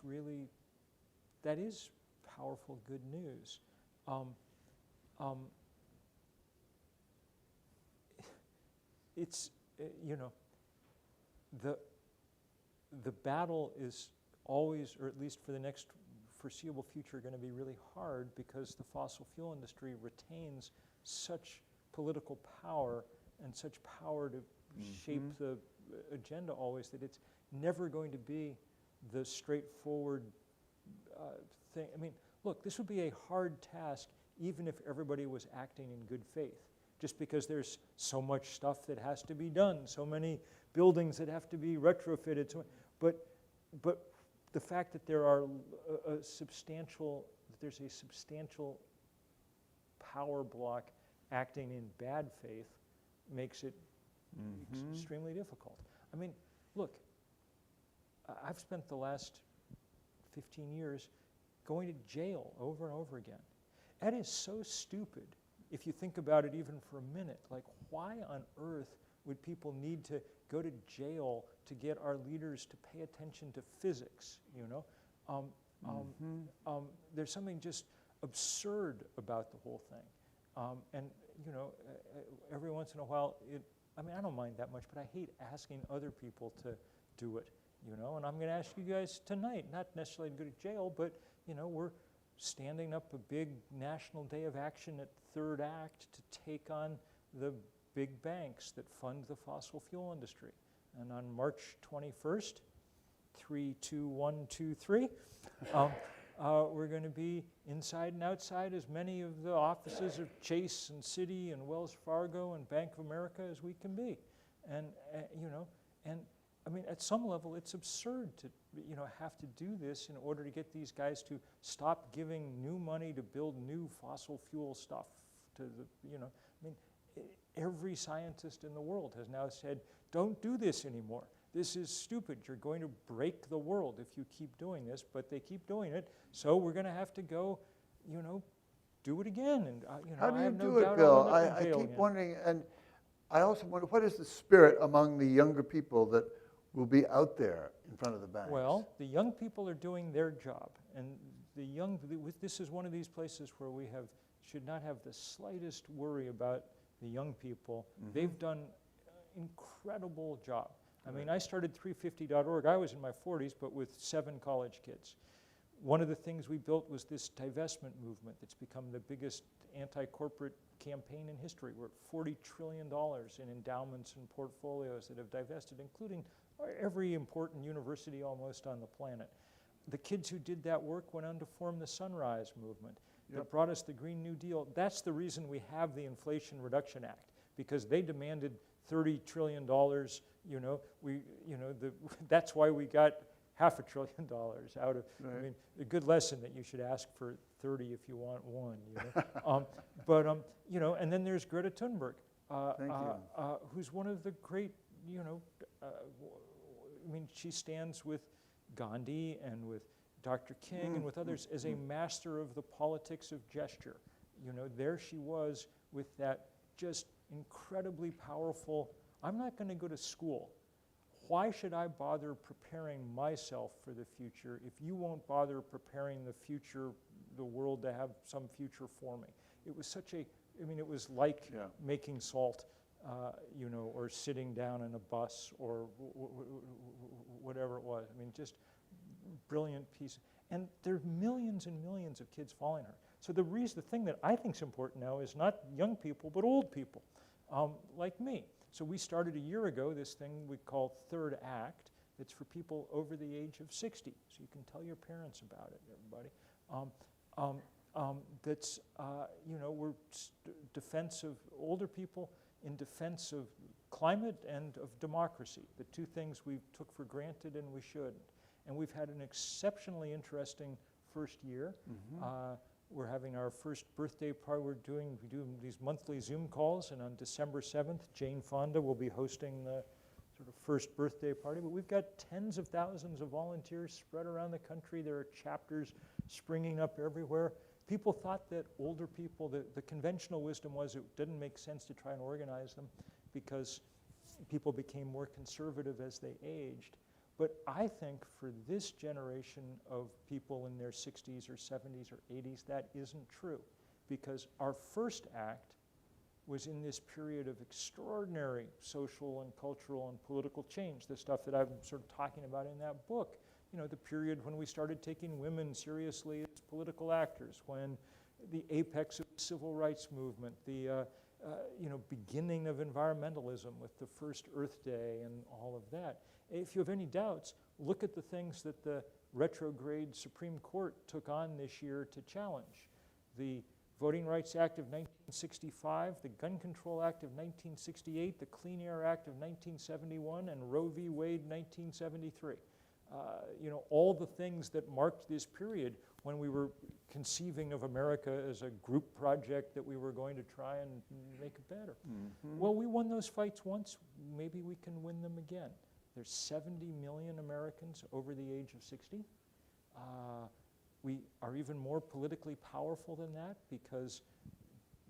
Speaker 3: is powerful good news. It's, you know, the battle is always, or at least for the next foreseeable future, going to be really hard because the fossil fuel industry retains such political power and such power to shape the agenda always that it's never going to be the straightforward thing. I mean, look, this would be a hard task even if everybody was acting in good faith, just because there's so much stuff that has to be done, so many buildings that have to be retrofitted. But the fact that there's a substantial power block acting in bad faith makes it extremely difficult. I mean, look, I've spent the last 15 years going to jail over and over again. That is so stupid if you think about it even for a minute. Like, why on earth would people need to go to jail to get our leaders to pay attention to physics, you know? There's something just absurd about the whole thing. And, you know, every once in a while, I mean, I don't mind that much, but I hate asking other people to do it, you know? And I'm going to ask you guys tonight, not necessarily to go to jail, but, you know, we're standing up a big national day of action at Third Act to take on the big banks that fund the fossil fuel industry. And on March 21st, 3, 2, 1, 2, 3, we're going to be inside and outside as many of the offices of Chase and Citi and Wells Fargo and Bank of America as we can be. And, you know, and I mean, at some level, it's absurd to, you know, have to do this in order to get these guys to stop giving new money to build new fossil fuel stuff to the, you know, I mean, every scientist in the world has now said, don't do this anymore. This is stupid. You're going to break the world if you keep doing this, but they keep doing it. So we're going to have to go, you know, do it again. And, you know,
Speaker 2: How do
Speaker 3: I
Speaker 2: you
Speaker 3: have no
Speaker 2: do it,
Speaker 3: doubt
Speaker 2: Bill?
Speaker 3: I'll end up
Speaker 2: I
Speaker 3: in jail
Speaker 2: keep
Speaker 3: again.
Speaker 2: wondering, and I also wonder, what is the spirit among the younger people that will be out there in front of the banks?
Speaker 3: Well, the young people are doing their job, and this is one of these places where we should not have the slightest worry about the young people. They've done an incredible job. I mean, I started 350.org. I was in my 40s, but with 7 college kids. One of the things we built was this divestment movement that's become the biggest anti-corporate campaign in history. We're at $40 trillion in endowments and portfolios that have divested, including every important university almost on the planet. The kids who did that work went on to form the Sunrise Movement that brought us the Green New Deal. That's the reason we have the Inflation Reduction Act, because they demanded $30 trillion, you know, that's why we got $500 billion out of, I mean, a good lesson that you should ask for 30 if you want one, you know. You know, and then there's Greta Thunberg, who's one of the great, you know, I mean, she stands with Gandhi and with Dr. King and with others as a master of the politics of gesture. You know, there she was with that just incredibly powerful, I'm not going to go to school. Why should I bother preparing myself for the future if you won't bother preparing the future, the world to have some future for me? It was such a, I mean, it was like making salt, you know, or sitting down in a bus or whatever it was. I mean, just brilliant piece. And there are millions and millions of kids following her. So the thing that I think is important now is not young people, but old people, like me. So we started a year ago this thing we call Third Act. It's for people over the age of 60. So you can tell your parents about it, everybody. that's, we're defense of older people, in defense of climate and of democracy, the two things we took for granted and we shouldn't. And we've had an exceptionally interesting first year. We're having our first birthday party. We do these monthly Zoom calls, and on December 7th, Jane Fonda will be hosting the sort of first birthday party. But we've got tens of thousands of volunteers spread around the country. There are chapters springing up everywhere. People thought that older people, the conventional wisdom was it didn't make sense to try and organize them because people became more conservative as they aged. But I think for this generation of people in their 60s or 70s or 80s, that isn't true. Because our first act was in this period of extraordinary social and cultural and political change, the stuff that I'm sort of talking about in that book. You know, the period when we started taking women seriously as political actors, when the apex of the civil rights movement, the beginning of environmentalism with the first Earth Day and all of that. If you have any doubts, look at the things that the retrograde Supreme Court took on this year to challenge. The Voting Rights Act of 1965, the Gun Control Act of 1968, the Clean Air Act of 1971, and Roe v. Wade 1973. All the things that marked this period when we were conceiving of America as a group project that we were going to try and make it better. Well, we won those fights once. Maybe we can win them again. There's 70 million Americans over the age of 60. We are even more politically powerful than that because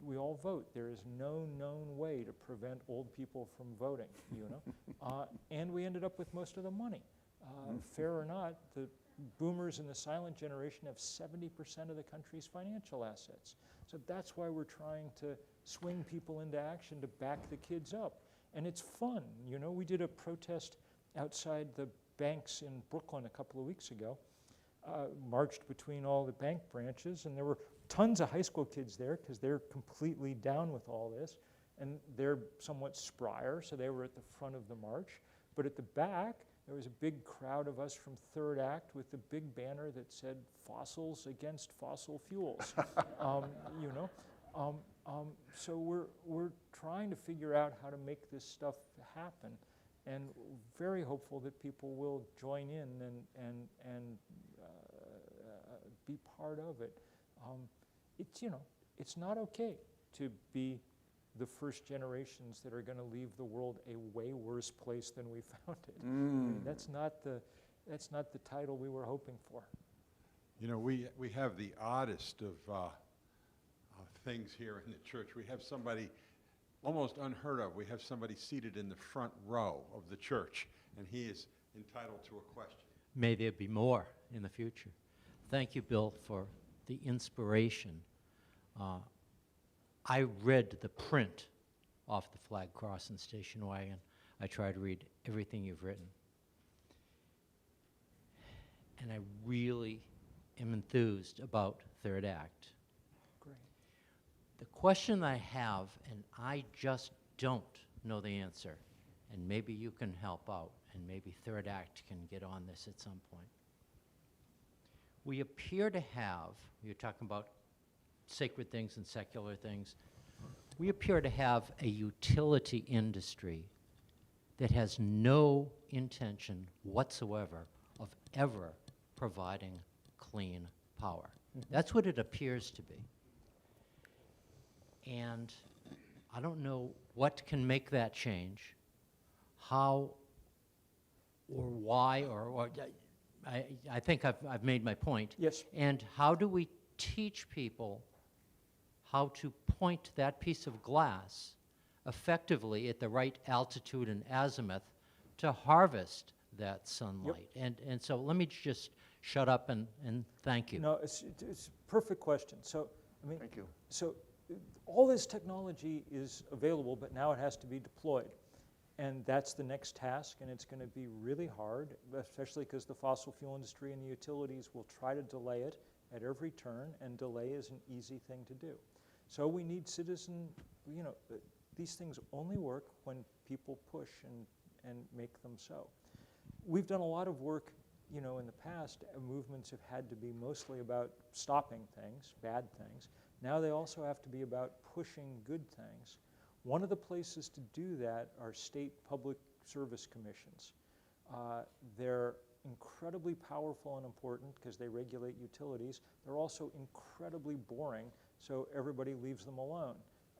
Speaker 3: we all vote. There is no known way to prevent old people from voting, and we ended up with most of the money. Fair or not, the boomers and the silent generation have 70% of the country's financial assets. So that's why we're trying to swing people into action to back the kids up. And it's fun. We did a protest outside the banks in Brooklyn a couple of weeks ago, marched between all the bank branches, and there were tons of high school kids there because they're completely down with all this, and they're somewhat sprier, so they were at the front of the march. But at the back, there was a big crowd of us from Third Act with the big banner that said "Fossils against fossil fuels." So we're trying to figure out how to make this stuff happen, and very hopeful that people will join in and be part of it. It's not okay to be the first generations that are going to leave the world a way worse place than we found it. I mean, that's not the title we were hoping for.
Speaker 4: We have the oddest of things here in the church. We have somebody almost unheard of. We have somebody seated in the front row of the church, and he is entitled to a question.
Speaker 6: May there be more in the future. Thank you, Bill, for the inspiration. I read the print off the flag cross and station wagon. I try to read everything you've written. And I really am enthused about Third Act.
Speaker 3: Great.
Speaker 6: The question I have, and I just don't know the answer, and maybe you can help out, and maybe Third Act can get on this at some point. We appear to have, you're talking about sacred things and secular things, we appear to have a utility industry that has no intention whatsoever of ever providing clean power. That's what it appears to be. And I don't know what can make that change, how or why, or I think I've made my point.
Speaker 3: Yes.
Speaker 6: And how do we teach people how to point that piece of glass effectively at the right altitude and azimuth to harvest that sunlight?
Speaker 3: Yep.
Speaker 6: And so let me just shut up and thank you.
Speaker 3: No, it's a perfect question. So,
Speaker 2: Thank you.
Speaker 3: So all this technology is available, but now it has to be deployed. And that's the next task, and it's going to be really hard, especially because the fossil fuel industry and the utilities will try to delay it at every turn, and delay is an easy thing to do. So we need citizen, these things only work when people push and make them so. We've done a lot of work you know, in the past, movements have had to be mostly about stopping things, bad things. Now they also have to be about pushing good things. One of the places to do that are state public service commissions. They're incredibly powerful and important because they regulate utilities. They're also incredibly boring, so everybody leaves them alone.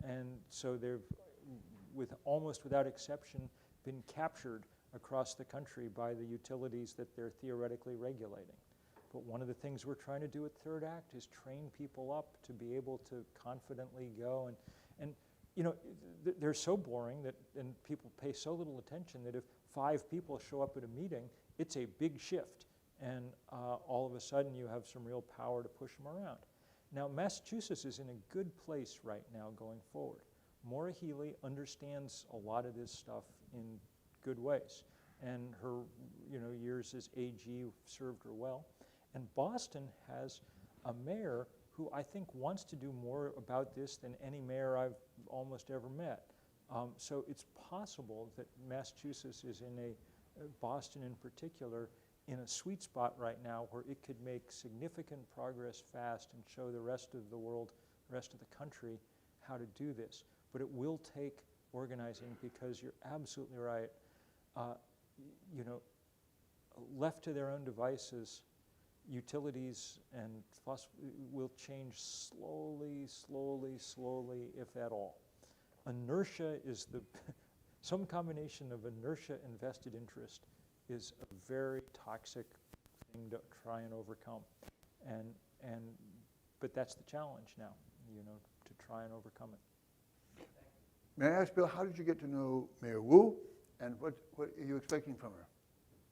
Speaker 3: And so they've, almost without exception, been captured across the country by the utilities that they're theoretically regulating. But one of the things we're trying to do at Third Act is train people up to be able to confidently go and you know, they're so boring that, and people pay so little attention that if 5 people show up at a meeting, it's a big shift. And all of a sudden you have some real power to push them around. Now, Massachusetts is in a good place right now going forward. Maura Healey understands a lot of this stuff in good ways. And her, you know, years as AG served her well. And Boston has a mayor who I think wants to do more about this than any mayor I've almost ever met. So it's possible that Massachusetts is in Boston in particular, in a sweet spot right now where it could make significant progress fast and show the rest of the world, the rest of the country, how to do this. But it will take organizing because you're absolutely right. You know, left to their own devices, utilities and will change slowly, if at all. Inertia is some combination of inertia and vested interest is a very toxic thing to try and overcome. But that's the challenge now, you know, to try and overcome it.
Speaker 2: May I ask, Bill, how did you get to know Mayor Wu, and what are you expecting from her?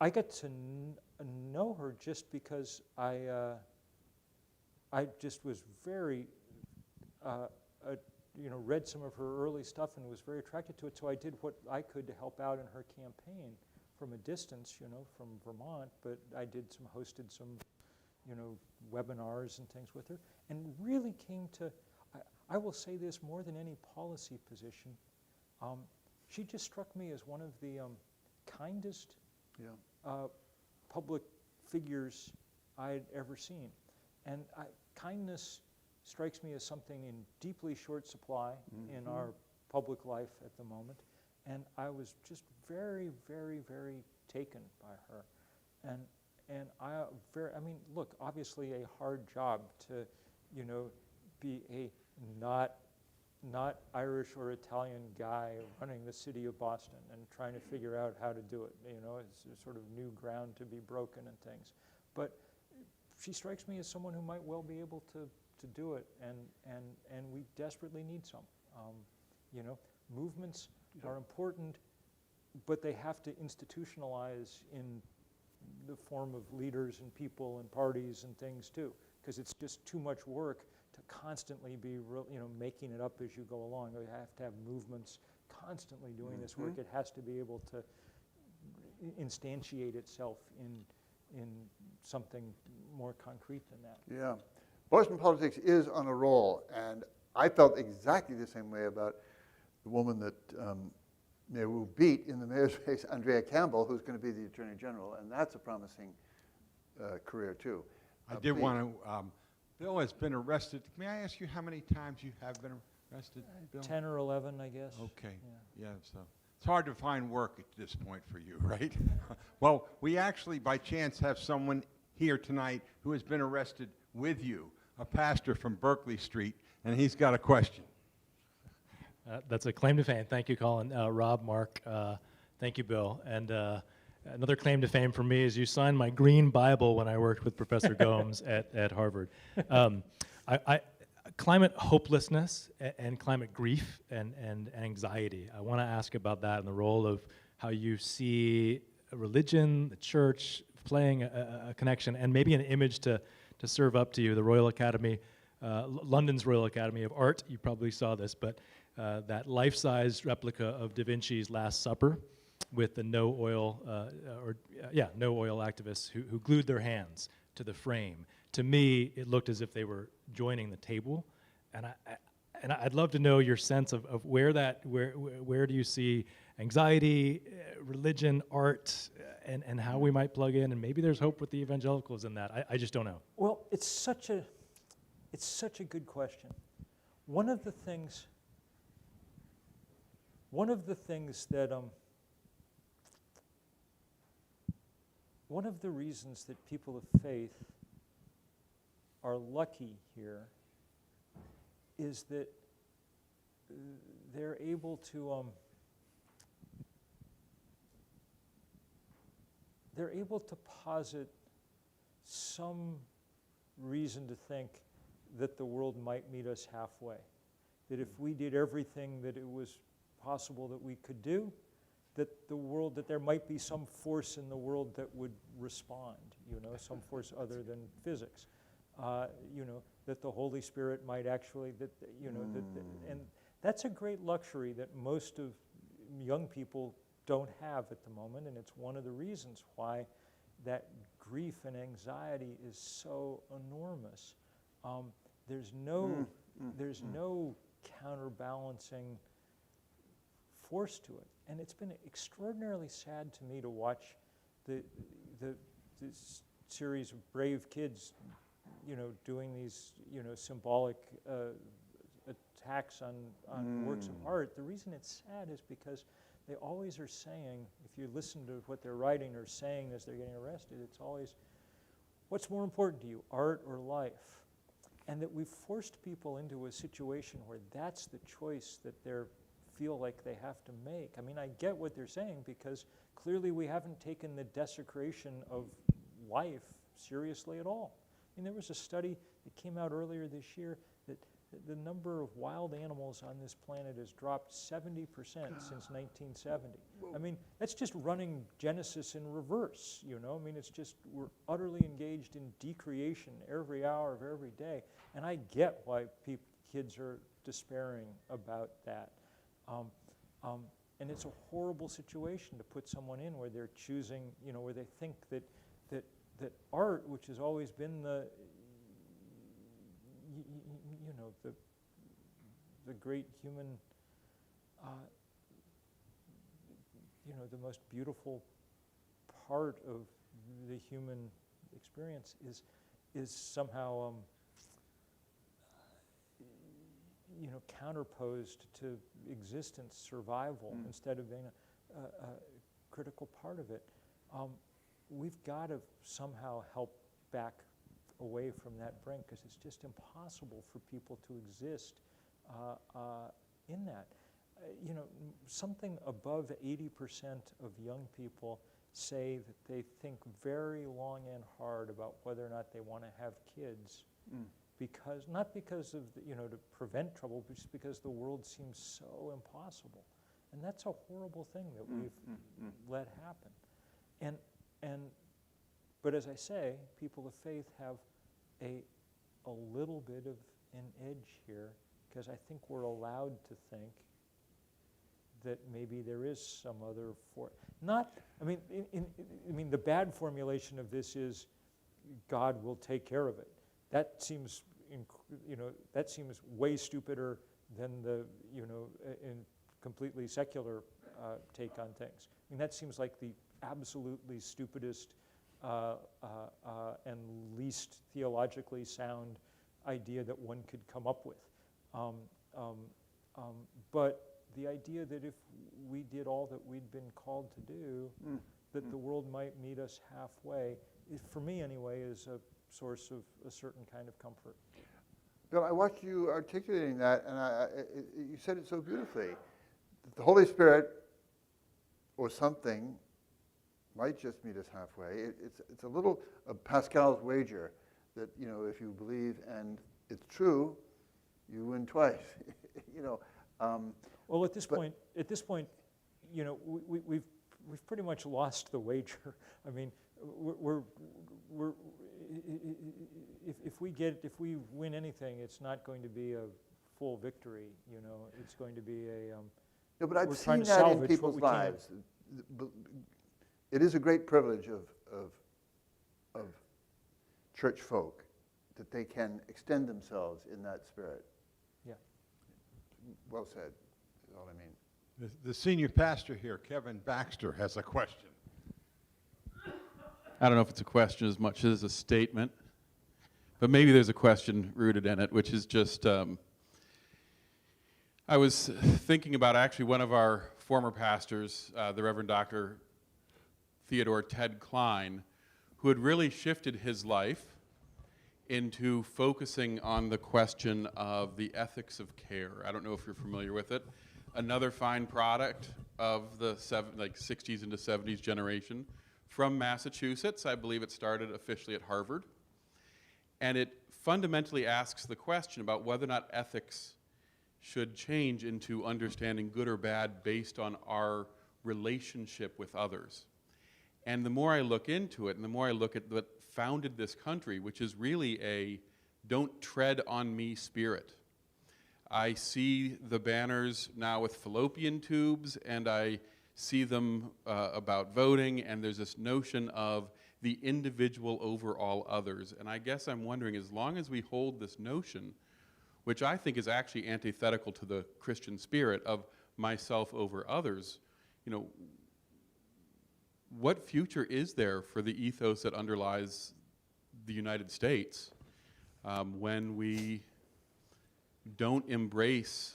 Speaker 3: I got to know her just because I just was very, you know, read some of her early stuff and was very attracted to it. So I did what I could to help out in her campaign from a distance, you know, from Vermont. But I hosted some, you know, webinars and things with her, and really came to. I will say this more than any policy position. She just struck me as one of the kindest public figures I'd ever seen. And kindness strikes me as something in deeply short supply in our public life at the moment. And I was just very, very, very taken by her. And I mean, look, obviously a hard job to, you know, be a not Irish or Italian guy running the city of Boston and trying to figure out how to do it. You know, it's sort of new ground to be broken and things. But she strikes me as someone who might well be able to do it, and we desperately need some. You know, movements are important, but they have to institutionalize in the form of leaders and people and parties and things too, because it's just too much work to constantly be, you know, making it up as you go along. We have to have movements constantly doing this work. It has to be able to instantiate itself in something more concrete than that.
Speaker 2: Yeah. Boston politics is on a roll, and I felt exactly the same way about the woman that Mayor Wu beat in the mayor's race, Andrea Campbell, who's going to be the Attorney General, and that's a promising career too.
Speaker 4: I did want to, Bill has been arrested. May I ask you how many times you have been arrested, Bill?
Speaker 3: 10 or 11, I guess.
Speaker 4: Okay, yeah, so it's hard to find work at this point for you, right? Well, we actually, by chance, have someone here tonight who has been arrested with you, a pastor from Berkeley Street, and he's got a question.
Speaker 7: That's a claim to fame. Thank you, Colin. Rob, Mark, thank you, Bill. And another claim to fame for me is you signed my green Bible when I worked with Professor Gomes at Harvard. Climate hopelessness and climate grief and anxiety. I want to ask about that and the role of how you see religion, the church, playing a connection, and maybe an image to serve up to you. The Royal Academy, London's Royal Academy of Art, you probably saw this, but that life-size replica of Da Vinci's Last Supper with the no oil activists who glued their hands to the frame. To me, it looked as if they were joining the table, and I'd love to know your sense of where do you see anxiety, religion, art, and how we might plug in, and maybe there's hope with the evangelicals in that. I just don't know.
Speaker 3: Well, it's such a good question. One of the things that one of the reasons that people of faith are lucky here is that they're able to posit some reason to think that the world might meet us halfway. That if we did everything that it was possible that we could do, that there might be some force in the world that would respond, some force other than physics. That the Holy Spirit might actually, and that's a great luxury that most of young people don't have at the moment, and it's one of the reasons why that grief and anxiety is so enormous. There's no counterbalancing force to it, and it's been extraordinarily sad to me to watch the series of brave kids, doing these symbolic attacks on works of art. The reason it's sad is because they always are saying, if you listen to what they're writing or saying as they're getting arrested, it's always, what's more important to you, art or life? And that we've forced people into a situation where that's the choice that they feel like they have to make. I mean, I get what they're saying, because clearly we haven't taken the desecration of life seriously at all. I mean, there was a study that came out earlier this year that the number of wild animals on this planet has dropped 70% since 1970. I mean, that's just running Genesis in reverse, I mean, it's just, we're utterly engaged in decreation every hour of every day. And I get why kids are despairing about that. And it's a horrible situation to put someone in where they're choosing, where they think that art, which has always been the great human, the most beautiful part of the human experience is somehow counterposed to existence, survival, instead of being a critical part of it. We've got to somehow help back away from that brink, because it's just impossible for people to exist in that. Something above 80% of young people say that they think very long and hard about whether or not they want to have kids, because not because of to prevent trouble, but just because the world seems so impossible, and that's a horrible thing that we've let happen. But as I say, people of faith have a little bit of an edge here, because I think we're allowed to think that maybe there is some other the bad formulation of this is God will take care of it. That seems way stupider than the completely secular take on things. I mean, that seems like the absolutely stupidest and least theologically sound idea that one could come up with. But the idea that if we did all that we'd been called to do, that the world might meet us halfway, for me anyway, is a source of a certain kind of comfort.
Speaker 2: Bill, I watched you articulating that, and you said it so beautifully. The Holy Spirit or something might just meet us halfway. It's a little Pascal's wager that, if you believe and it's true, you win twice.
Speaker 3: Well, at this point, we've pretty much lost the wager. I mean, if we win anything, it's not going to be a full victory. It's going to be a.
Speaker 2: No, but I've seen that in people's lives. It is a great privilege of church folk that they can extend themselves in that spirit.
Speaker 3: Yeah.
Speaker 2: Well said, is all I mean.
Speaker 4: The senior pastor here, Kevin Baxter, has a question.
Speaker 1: I don't know if it's a question as much as a statement, but maybe there's a question rooted in it, which is just, I was thinking about actually one of our former pastors, the Reverend Dr. Theodore Ted Klein, who had really shifted his life into focusing on the question of the ethics of care. I don't know if you're familiar with it. Another fine product of the 60s into 70s generation from Massachusetts. I believe it started officially at Harvard. And it fundamentally asks the question about whether or not ethics should change into understanding good or bad based on our relationship with others. And the more I look into it, and the more I look at what founded this country, which is really a don't tread on me spirit. I see the banners now with fallopian tubes, and I see them about voting, and there's this notion of the individual over all others. And I guess I'm wondering, as long as we hold this notion, which I think is actually antithetical to the Christian spirit of myself over others, you know, what future is there for the ethos that underlies the United States when we don't embrace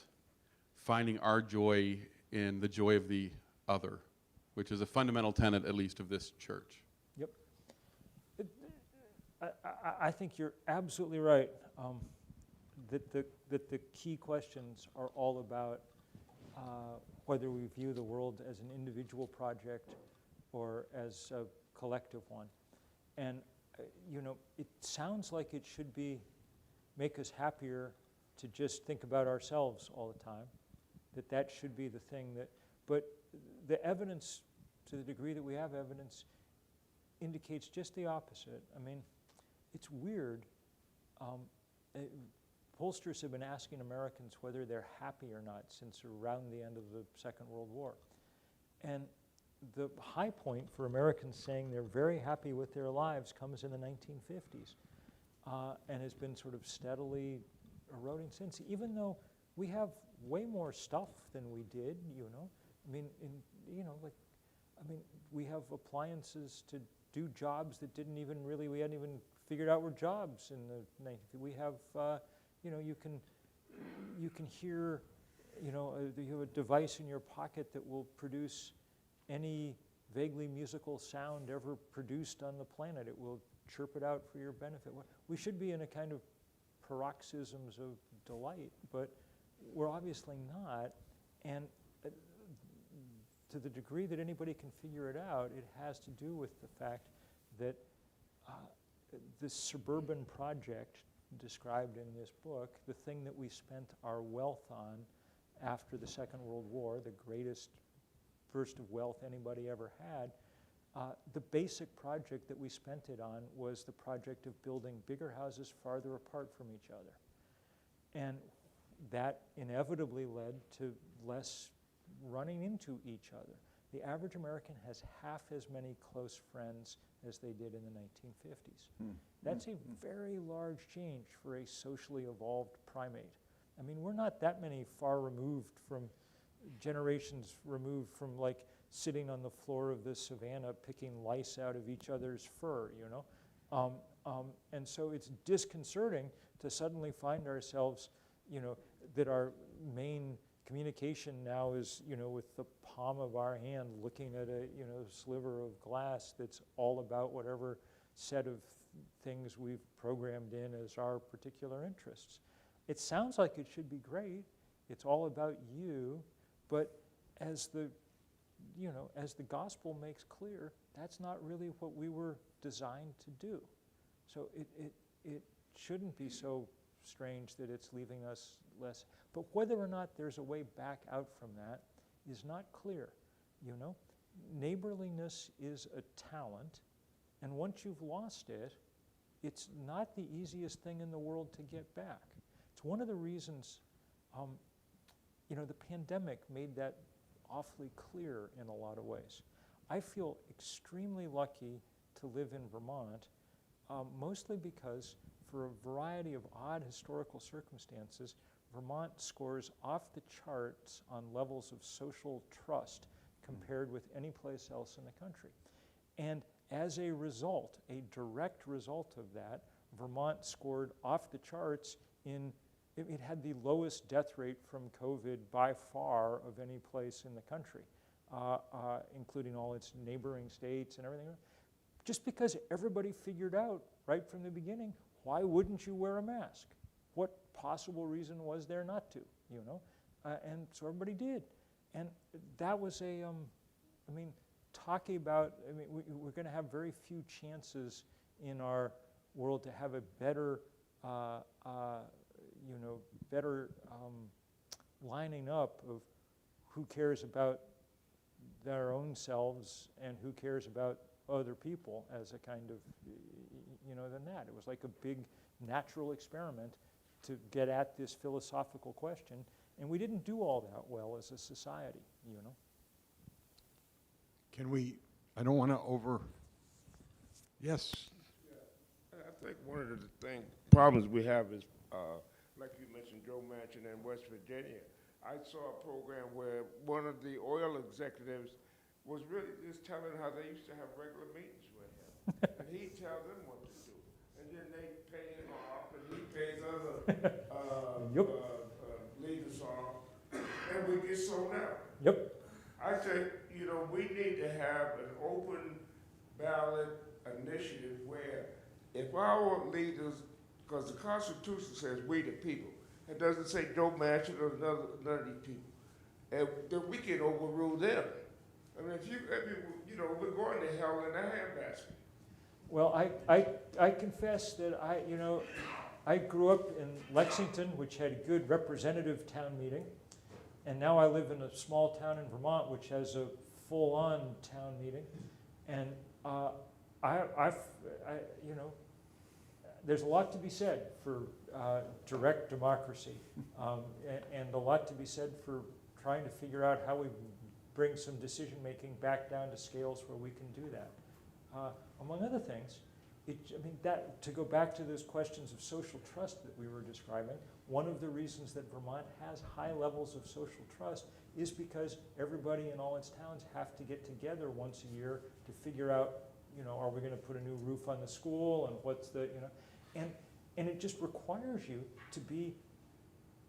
Speaker 1: finding our joy in the joy of the other, which is a fundamental tenet, at least, of this church?
Speaker 3: Yep. I think you're absolutely right that the key questions are all about whether we view the world as an individual project or as a collective one. And, you know, it sounds like it should make us happier to just think about ourselves all the time, that should be the thing but the evidence, to the degree that we have evidence, indicates just the opposite. I mean, it's weird. Pollsters have been asking Americans whether they're happy or not since around the end of the Second World War. And the high point for Americans saying they're very happy with their lives comes in the 1950s and has been sort of steadily eroding since, even though we have way more stuff than we did, you know. I mean, we have appliances to do jobs that we hadn't even figured out were jobs in the 1950s. We have, you can hear, you have a device in your pocket that will produce any vaguely musical sound ever produced on the planet. It will chirp it out for your benefit. We should be in a kind of paroxysms of delight, but we're obviously not. And to the degree that anybody can figure it out, it has to do with the fact that this suburban project described in this book, the thing that we spent our wealth on after the Second World War, the greatest burst of wealth anybody ever had, the basic project that we spent it on was the project of building bigger houses farther apart from each other. And that inevitably led to less running into each other. The average American has half as many close friends as they did in the 1950s. That's a very large change for a socially evolved primate. I mean, we're not that many generations removed from like sitting on the floor of the savannah picking lice out of each other's fur, you know? And so it's disconcerting to suddenly find ourselves, that our main communication now is, with the palm of our hand looking at a, sliver of glass that's all about whatever set of things we've programmed in as our particular interests. It sounds like it should be great. It's all about you, but as the gospel makes clear, that's not really what we were designed to do. So it shouldn't be so strange that it's leaving us less. But whether or not there's a way back out from that is not clear. Neighborliness is a talent, and once you've lost it, it's not the easiest thing in the world to get back. It's one of the reasons, the pandemic made that awfully clear in a lot of ways. I feel extremely lucky to live in Vermont, mostly because for a variety of odd historical circumstances, Vermont scores off the charts on levels of social trust compared with any place else in the country. And as a result, a direct result of that, Vermont scored off the charts in, it had the lowest death rate from COVID by far of any place in the country, including all its neighboring states and everything. Just because everybody figured out right from the beginning, why wouldn't you wear a mask? What possible reason was there not to, you know? And so everybody did. And that was a, I mean, talking about, I mean, we're going to have very few chances in our world to have a better, you know, better lining up of who cares about their own selves and who cares about other people as a kind of, you know, than that. It was like a big natural experiment to get at this philosophical question, and we didn't do all that well as a society, you know.
Speaker 4: Can we, I don't want to yes.
Speaker 8: I think one of the problems we have is, like you mentioned, Joe Manchin in West Virginia. I saw a program where one of the oil executives was really just telling how they used to have regular meetings with him. And he'd tell them what to do. And then they pay him off, and he pays other leaders off, and we get sold out.
Speaker 3: Yep.
Speaker 8: I think, you know, we need to have an open ballot initiative where if our leaders, because the Constitution says we the people, it doesn't say Joe Manchin or none of these people, and then we can overrule them. I mean, you know, we're going to hell in a handbasket.
Speaker 3: Well, I confess that you know, I grew up in Lexington, which had a good representative town meeting, and now I live in a small town in Vermont, which has a full-on town meeting, and you know, there's a lot to be said for direct democracy, and a lot to be said for trying to figure out how we bring some decision-making back down to scales where we can do that. Among other things, I mean, that, to go back to those questions of social trust that we were describing, one of the reasons that Vermont has high levels of social trust is because everybody in all its towns have to get together once a year to figure out, you know, are we going to put a new roof on the school, and what's the, you know, and it just requires you to be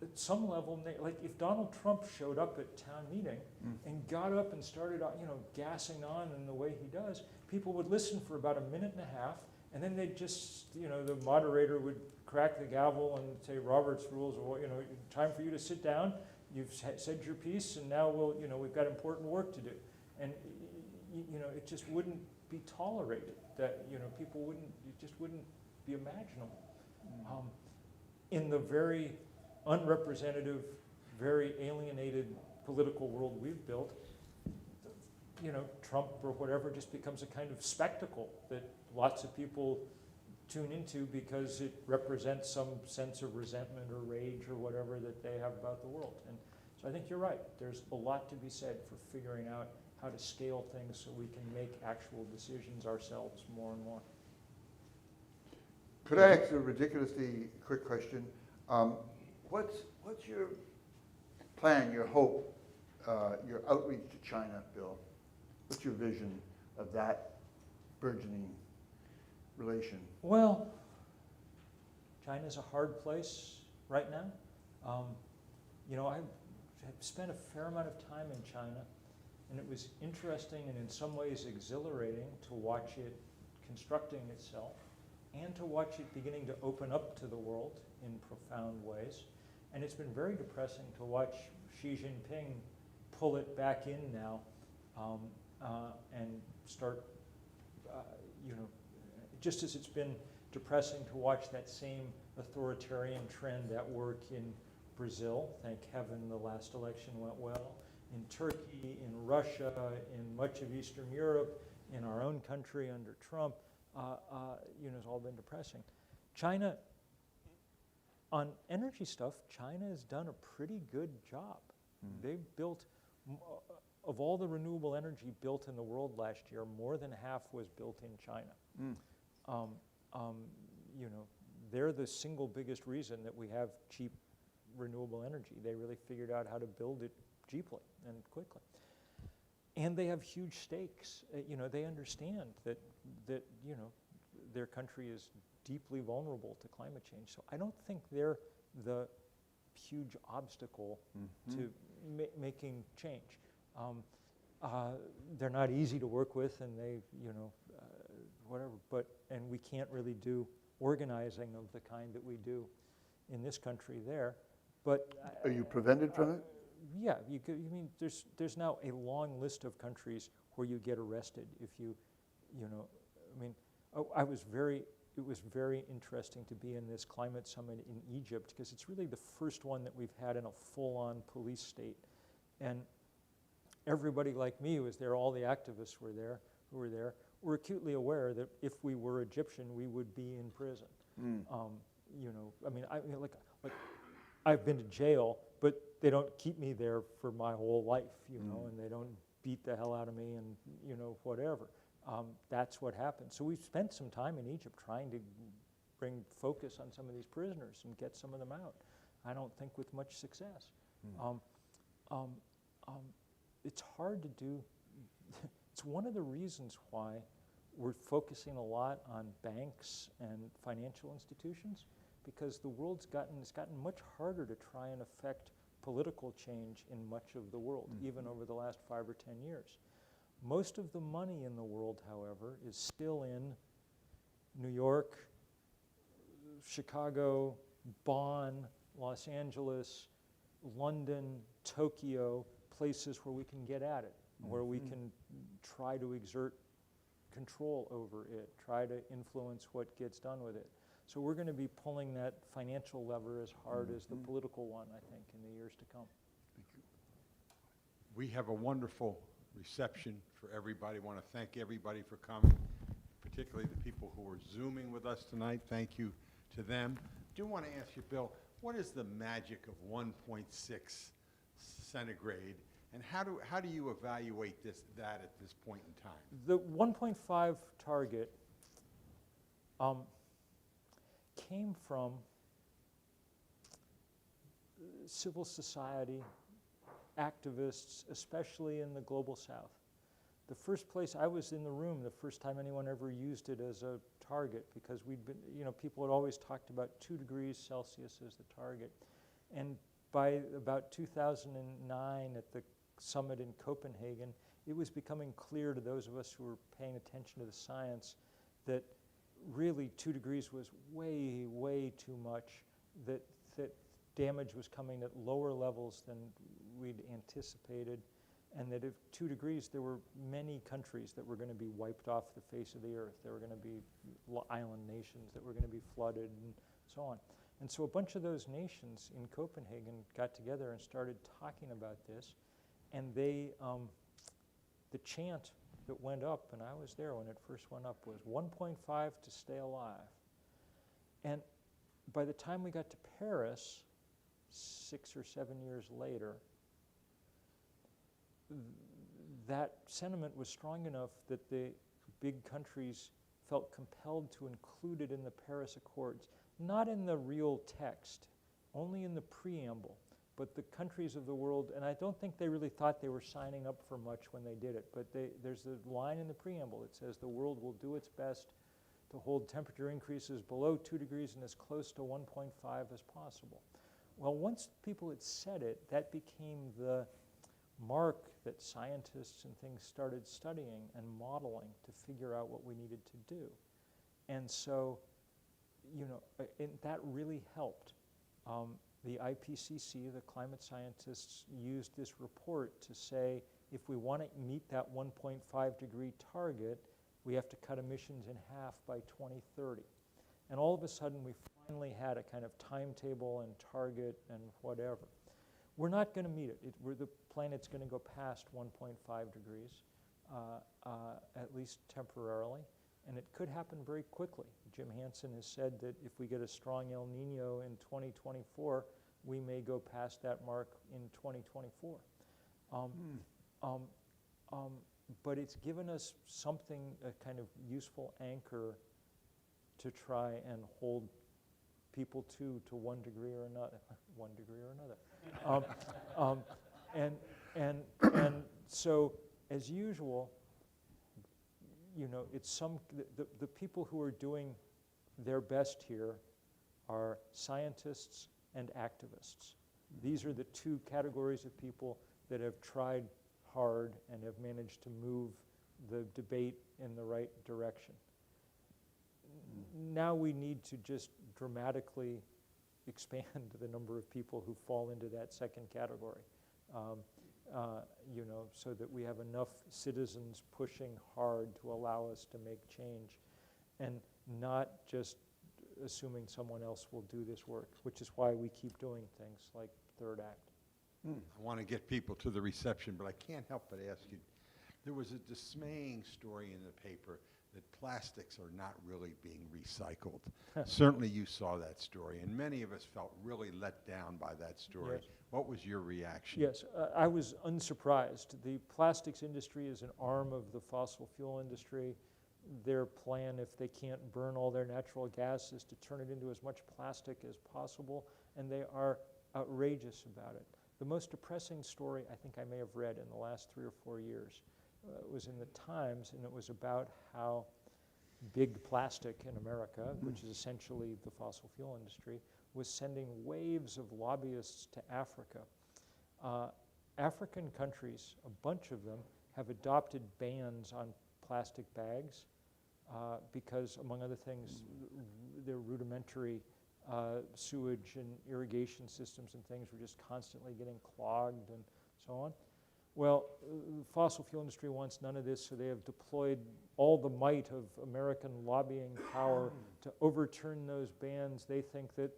Speaker 3: at some level, like if Donald Trump showed up at town meeting and got up and started, you know, gassing on in the way he does, people would listen for about a minute and a half, and then they'd just, you know, the moderator would crack the gavel and say, Robert's rules, or, you know, time for you to sit down, you've said your piece, and now we'll, you know, we've got important work to do. And, you know, it just wouldn't be tolerated, that, you know, people wouldn't, it just wouldn't be imaginable. In the very unrepresentative, very alienated political world we've built, you know, Trump or whatever just becomes a kind of spectacle that lots of people tune into because it represents some sense of resentment or rage or whatever that they have about the world. And so I think you're right. There's a lot to be said for figuring out how to scale things so we can make actual decisions ourselves more and more.
Speaker 2: Could I ask a ridiculously quick question? What's your plan, your hope, your outreach to China, Bill? What's your vision of that burgeoning relation?
Speaker 3: Well, China's a hard place right now. You know, I have spent a fair amount of time in China, and it was interesting and in some ways exhilarating to watch it constructing itself and to watch it beginning to open up to the world in profound ways. And it's been very depressing to watch Xi Jinping pull it back in now and start, you know, just as it's been depressing to watch that same authoritarian trend at work in Brazil. Thank heaven the last election went well. In Turkey, in Russia, in much of Eastern Europe, in our own country under Trump, you know, it's all been depressing. China, on energy stuff, China has done a pretty good job. They've built, of all the renewable energy built in the world last year, more than half was built in China. You know, they're the single biggest reason that we have cheap renewable energy. They really figured out how to build it cheaply and quickly. And they have huge stakes. They understand that their country is deeply vulnerable to climate change. So I don't think they're the huge obstacle to making change. They're not easy to work with, and they, whatever. And we can't really do organizing of the kind that we do in this country there. But
Speaker 2: Are you prevented from it?
Speaker 3: yeah, there's now a long list of countries where you get arrested if it was very interesting to be in this climate summit in Egypt, because it's really the first one that we've had in a full-on police state. And everybody like me was there, all the activists who were there, were acutely aware that if we were Egyptian, we would be in prison. I've been to jail, but they don't keep me there for my whole life, and they don't beat the hell out of me and, whatever. That's what happened. So we've spent some time in Egypt trying to bring focus on some of these prisoners and get some of them out. I don't think with much success. It's hard to do. It's one of the reasons why we're focusing a lot on banks and financial institutions, because the world's gotten much harder to try and affect political change in much of the world, even over the last 5 or 10 years. Most of the money in the world, however, is still in New York, Chicago, Bonn, Los Angeles, London, Tokyo, places where we can get at it, where we can try to exert control over it, try to influence what gets done with it. So we're going to be pulling that financial lever as hard as the political one, I think, in the years to come.
Speaker 4: We have a wonderful reception for everybody. I want to thank everybody for coming, particularly the people who are Zooming with us tonight. Thank you to them. I do want to ask you, Bill, what is the magic of 1.6 centigrade, and how do you evaluate that at this point in time?
Speaker 3: The 1.5 target came from civil society, activists, especially in the global south. The first place I was in the room, the first time anyone ever used it as a target, because we'd been, people had always talked about 2 degrees Celsius as the target. And by about 2009 at the summit in Copenhagen, it was becoming clear to those of us who were paying attention to the science that really 2 degrees was way, way too much, that damage was coming at lower levels than we'd anticipated, and that if 2 degrees, there were many countries that were going to be wiped off the face of the earth. There were going to be island nations that were going to be flooded and so on. And so a bunch of those nations in Copenhagen got together and started talking about this, and they, the chant that went up, and I was there when it first went up, was 1.5 to stay alive. And by the time we got to Paris, 6 or 7 years later, that sentiment was strong enough that the big countries felt compelled to include it in the Paris Accords, not in the real text, only in the preamble. But the countries of the world, and I don't think they really thought they were signing up for much when they did it, but there's a line in the preamble that says the world will do its best to hold temperature increases below 2 degrees and as close to 1.5 as possible. Well, once people had said it, that became the mark that scientists and things started studying and modeling to figure out what we needed to do. And so, that really helped. The IPCC, the climate scientists, used this report to say, if we want to meet that 1.5 degree target, we have to cut emissions in half by 2030. And all of a sudden, we finally had a kind of timetable and target and whatever. We're not going to meet it. The planet's going to go past 1.5 degrees, at least temporarily, and it could happen very quickly. Jim Hansen has said that if we get a strong El Nino in 2024, we may go past that mark in 2024. But it's given us something, a kind of useful anchor to try and hold people to 1 degree or another, 1 degree or another. And so as usual, you know, it's the people who are doing their best here are scientists and activists. These are the two categories of people that have tried hard and have managed to move the debate in the right direction. Now we need to just dramatically expand the number of people who fall into that second category, you know, so that we have enough citizens pushing hard to allow us to make change, and not just assuming someone else will do this work, which is why we keep doing things like Third Act.
Speaker 4: I want to get people to the reception, but I can't help but ask you, there was a dismaying story in the paper that plastics are not really being recycled. Certainly you saw that story, and many of us felt really let down by that story.
Speaker 3: Yes.
Speaker 4: What was your reaction?
Speaker 3: Yes, I was unsurprised. The plastics industry is an arm of the fossil fuel industry. Their plan, if they can't burn all their natural gas, is to turn it into as much plastic as possible, and they are outrageous about it. The most depressing story I think I may have read in the last 3 or 4 years was in the Times, and it was about how big plastic in America, which is essentially the fossil fuel industry, was sending waves of lobbyists to Africa. African countries, a bunch of them, have adopted bans on plastic bags because, among other things, their rudimentary sewage and irrigation systems and things were just constantly getting clogged and so on. Well, the fossil fuel industry wants none of this, so they have deployed all the might of American lobbying power to overturn those bans. They think that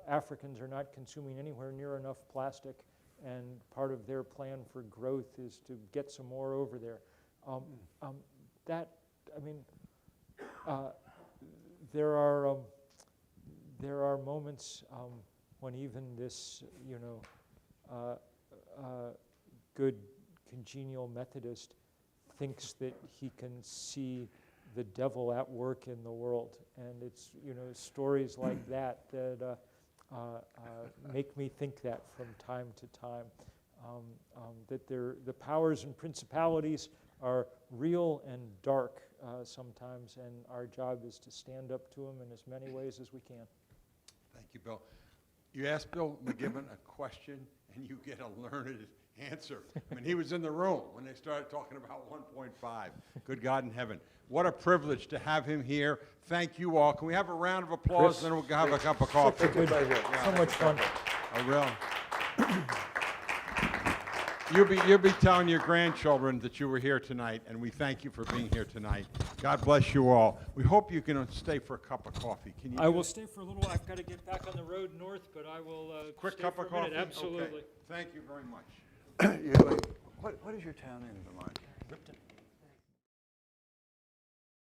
Speaker 3: Africans are not consuming anywhere near enough plastic, and part of their plan for growth is to get some more over there. There are moments when even this, you know, good congenial Methodist thinks that he can see the devil at work in the world, and it's, you know, stories like that that make me think that from time to time, that the powers and principalities are real and dark sometimes, and our job is to stand up to them in as many ways as we can.
Speaker 4: Thank you, Bill. You asked Bill Mckibben a question, and you get a learned answer. I mean, he was in the room when they started talking about 1.5. Good God in heaven. What a privilege to have him here. Thank you all. Can we have a round of applause,
Speaker 3: Chris,
Speaker 4: then we'll have a cup of coffee?
Speaker 3: So much fun.
Speaker 4: A real. You'll be telling your grandchildren that you were here tonight, and we thank you for being here tonight. God bless you all. We hope you can stay for a cup of coffee. Can you?
Speaker 3: I will stay for a little. I've got to get back on the road north, but I will
Speaker 4: Quick
Speaker 3: stay
Speaker 4: cup
Speaker 3: for
Speaker 4: of
Speaker 3: a minute.
Speaker 4: coffee?
Speaker 3: Absolutely.
Speaker 4: Okay. Thank you very much.
Speaker 2: You're going, what is your town in Vermont?